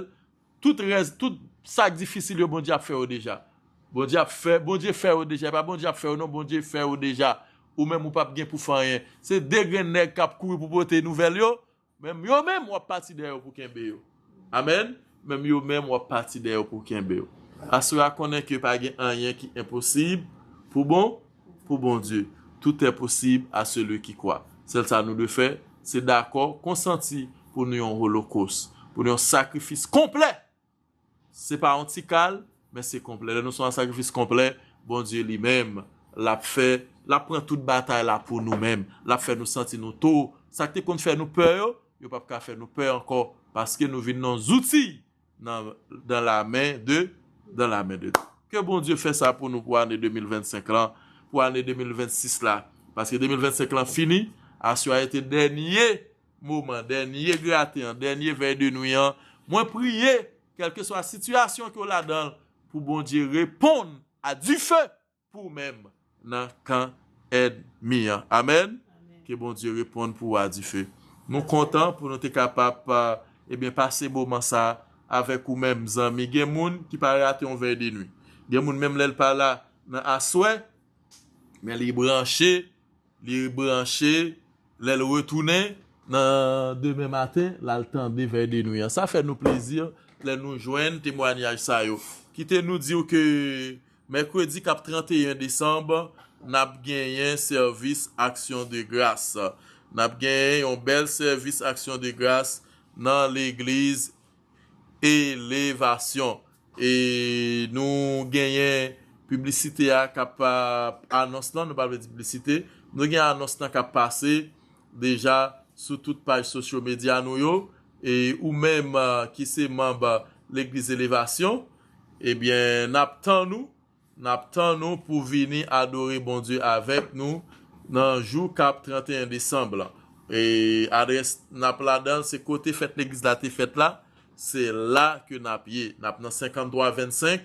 Speaker 2: tout reste, tout ça difficile, bon Dieu a fait déjà. Bon Dieu fait déjà, pas bon Dieu a fait non, bon Dieu fait déjà. Ou même ou pas bien pour faire rien. C'est des nèg qui courir pour porter nouvelle yo, même yo même ou parti derrière pour kembe yo. Amen. Même yo même ou parti derrière pour kembe yo. Asura connaît que pas rien qui est impossible pour bon Dieu. Tout est possible à celui qui croit. C'est ça nous de faire, c'est d'accord, consenti pour nous un holocauste, pour nous un sacrifice complet. C'est pas antical, mais c'est complet. Nous sommes un sacrifice complet, bon Dieu lui-même l'a fait, l'a prend toute bataille là pour nous-mêmes, l'a fait nous sentir nous tout. Ça que qu'on fait nous peur, yo pas faire nous peur encore parce que nous venons nos outils dans la main de Dieu. Que bon Dieu fait ça pour nous pour l'année 2025 là, pour l'année 2026 là, parce que 2025 là fini, a été dernier moment, dernier gratin, dernier veille de nuit. Moi prier, quelle que soit la situation que là dedans, pour bon Dieu répondre à du feu pour même dans quand ennemi. Amen. Que bon Dieu réponde pour à du feu. Nous contents pour nous être capables passer moment ça avec ou même amis. Gen moun qui paraît rater un veille de nuit. Gen moun même l'elle pas là dans asoué, mais les brancher, l'elle retourner dans demain matin, là le temps de veille de nuit. Ça fait nous plaisir de nous joindre témoignage ça yo. Qui te nous dire que mercredi 31 décembre, n'a gagné un service action de grâce. N'a gagné un bel service action de grâce dans l'église Élévation. Et nous gagnons publicité à annonce là, nous parlons de publicité. Nous gagnons annonce là qui a passé déjà sur toute page social média nous yo, et ou même qui c'est membre l'église Élévation. Eh bien, n'attendons nous pour venir adorer bon Dieu avec nous dans le jour 31 décembre. Et adresse n'a là dans c'est côté fête l'église là t'es fête là, c'est là que n'a pied n'a dans 5325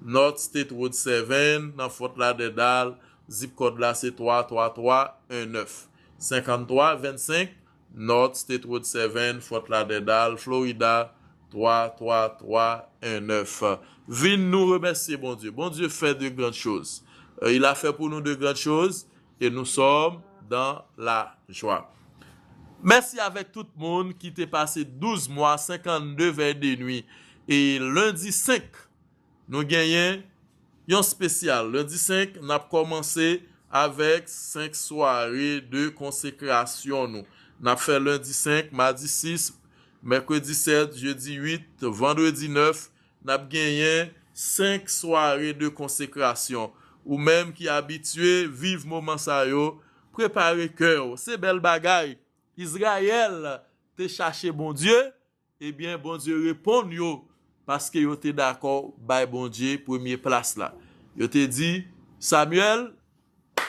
Speaker 2: North State Road 7 dans Fort Lauderdale, zip code là c'est 33319. 5325 North State Road 7 Fort Lauderdale, Florida 33319. Viens nous remercier, bon Dieu. Bon Dieu fait de grandes choses. Il a fait pour nous de grandes choses et nous sommes dans la joie. Merci avec tout le monde qui t'est passé 12 mois, 52 veilles de nuit. Et lundi 5, nous gagnons un spécial. Lundi 5, nous avons commencé avec 5 soirées de consécration. Nous avons fait lundi 5, mardi 6, mercredi 7, jeudi 8, vendredi 9. Nous avons gagné 5 soirées de consécration. Ou même qui habitué, vive moment ça yo, préparez cœur. C'est belle bagaille. Israël te cherché bon Dieu, eh bien bon Dieu répond yo parce que yo te d'accord by bon Dieu première place là. Yo te dit Samuel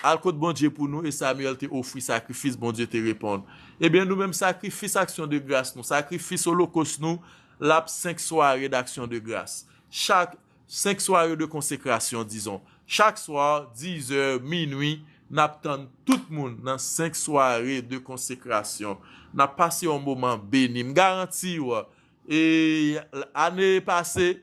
Speaker 2: al côté bon Dieu pour nous et Samuel te offri sacrifice bon Dieu te répond. Eh bien nous même sacrifice action de grâce nous, sacrifice holocauste nous, la 5 soirées d'action de grâce. Chaque 5 soirées de consécration disons. Chaque soir 10h minuit n'attend tout le monde dans 5 soirées de consécration. N'a passé un moment béni, me garantis et l'année passée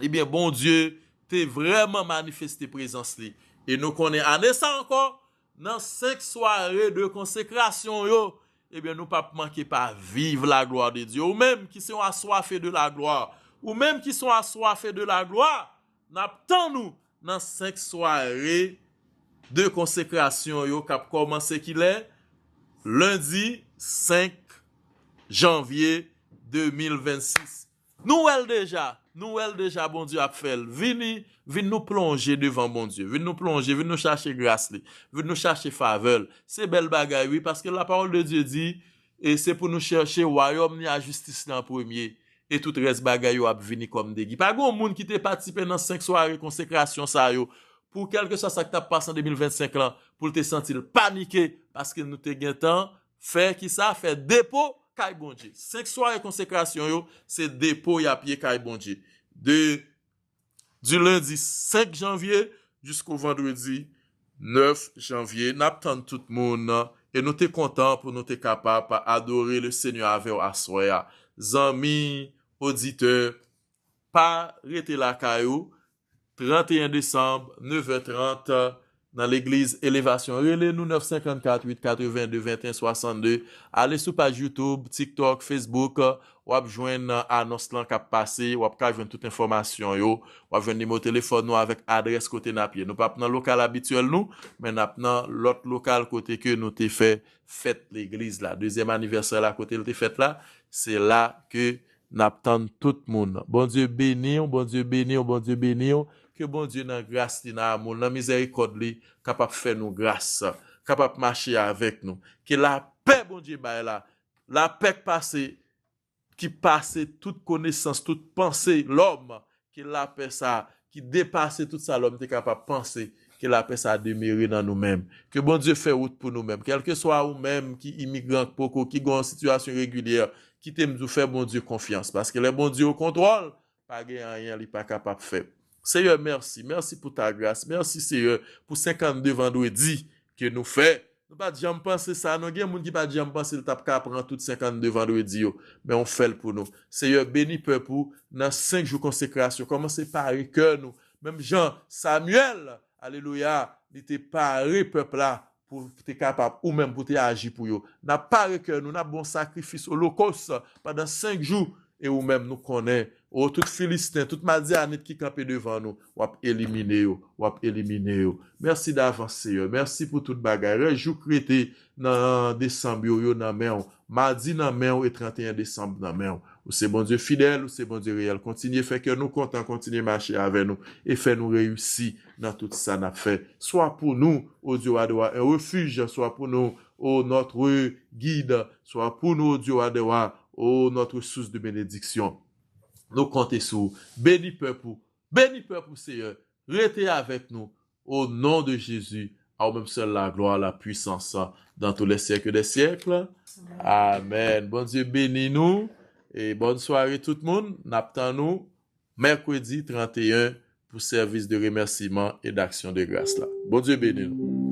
Speaker 2: eh bien bon Dieu t'est vraiment manifesté présence li. Et nous connaissons année ça encore dans 5 soirées de consécration yo, eh bien nous pas manquer pas vivre la gloire de Dieu, ou même qui sont assoiffés de la gloire, ou même qui sont assoiffés de la gloire, n'attend nous dans 5 soirées de consécration yo k'ap commencé qu'il est lundi 5 janvier 2026. Nous elle déjà bon Dieu a fait. Vini nous plonger devant bon Dieu. Vini nous plonger, vini nous chercher grâce li, vini nous chercher faveur. C'est belle bagaille oui parce que la parole de Dieu dit et c'est pour nous chercher royaume ni la justice en premier et tout reste bagaille yo a vini comme des. Pas grand monde qui te participé dans 5 soirées consécration ça yo pour quelque chose ça qui t'a passé en 2025 là pour te sentir paniqué parce que nous te gain temps faire qui ça fait dépôt kay bon Dieu. 5 soirées consécration yo, c'est dépôt y a pied kay bon Dieu. Du lundi 5 janvier jusqu'au vendredi 9 janvier, n'attend tout le monde et nous t'es content pour nous t'es capable adorer le Seigneur avec assoya. Zami, auditeurs, pas rester la caillou 31 décembre 9h30 dans l'église Élévation. Relez-nous 954 882 21 62. Allez sur page YouTube, TikTok, Facebook, ou ap joindre annonce lan k'ap passé, ou ap ka joindre toute information yo, ou ap joindre numéro téléphone nous avec adresse côté Napier. Nous pas dans local habituel nous, mais dans l'autre local côté que nous t'ai fait fête l'église là. Deuxième anniversaire là côté le t'ai fait là, c'est là que n'attend tout le monde. Bon Dieu béni, bon Dieu béni, bon Dieu béni. Que bon Dieu dans grâce, dans amour, dans miséricorde, capable de faire nous grâce, capable de marcher avec nous. Que la paix, bon Dieu, la paix qui passe toute connaissance, toute pensée, l'homme, que la paix ça, qui dépasse tout ça, l'homme est capable de penser, que la paix ça demeure dans nous-mêmes. Que bon Dieu fait route pour nous-mêmes. Quel que soit nous-mêmes qui immigrants, qui ont une situation régulière, qui t'aiment nous faire bon Dieu confiance. Parce que le bon Dieu au contrôle, pas rien, il n'est pas capable de faire. Seigneur, merci. Merci pour ta grâce. Merci, Seigneur, pour 52 vendredis que nous fait. Nous pas jamais penser ça. Nous avons des gens qui pas jamais penser le tap prendre tout 52 vendredis. Mais on fait pour nous. Seigneur, béni peuple dans 5 jours de consécration. Commencez par que nous. Même Jean, Samuel, alléluia, il était paré peuple là pour être capable ou même pour agir pour eux. N'a pas que nous, n'a bon sacrifice holocauste pendant 5 jours. Et ou même nous connaissons, ou tout Philistin, toute Madianite qui campait devant nous, ou éliminer. Merci d'avance, Seigneur. Merci pour toute bagarre. Jour crété dans décembre, yo dans main. Mardi dans main et 31 décembre dans main. Ou c'est bon Dieu fidèle, ou c'est bon Dieu réel. Continuez faire que nous contents, continuez marcher avec nous et faire nous réussir dans tout ça n'a fait. Soit pour nous, au Dieu Adoua, un refuge, soit pour nous, notre guide, soit pour nous, au Dieu Adoua, notre source de bénédiction. Nous comptons sur béni peuple, Seigneur, restez avec nous au nom de Jésus, à même seul la gloire, la puissance dans tous les siècles des siècles. Amen. Bon Dieu bénis nous et bonne soirée tout le monde. N'attendons mercredi 31 pour service de remerciement et d'action de grâce là. Bon Dieu bénis nous.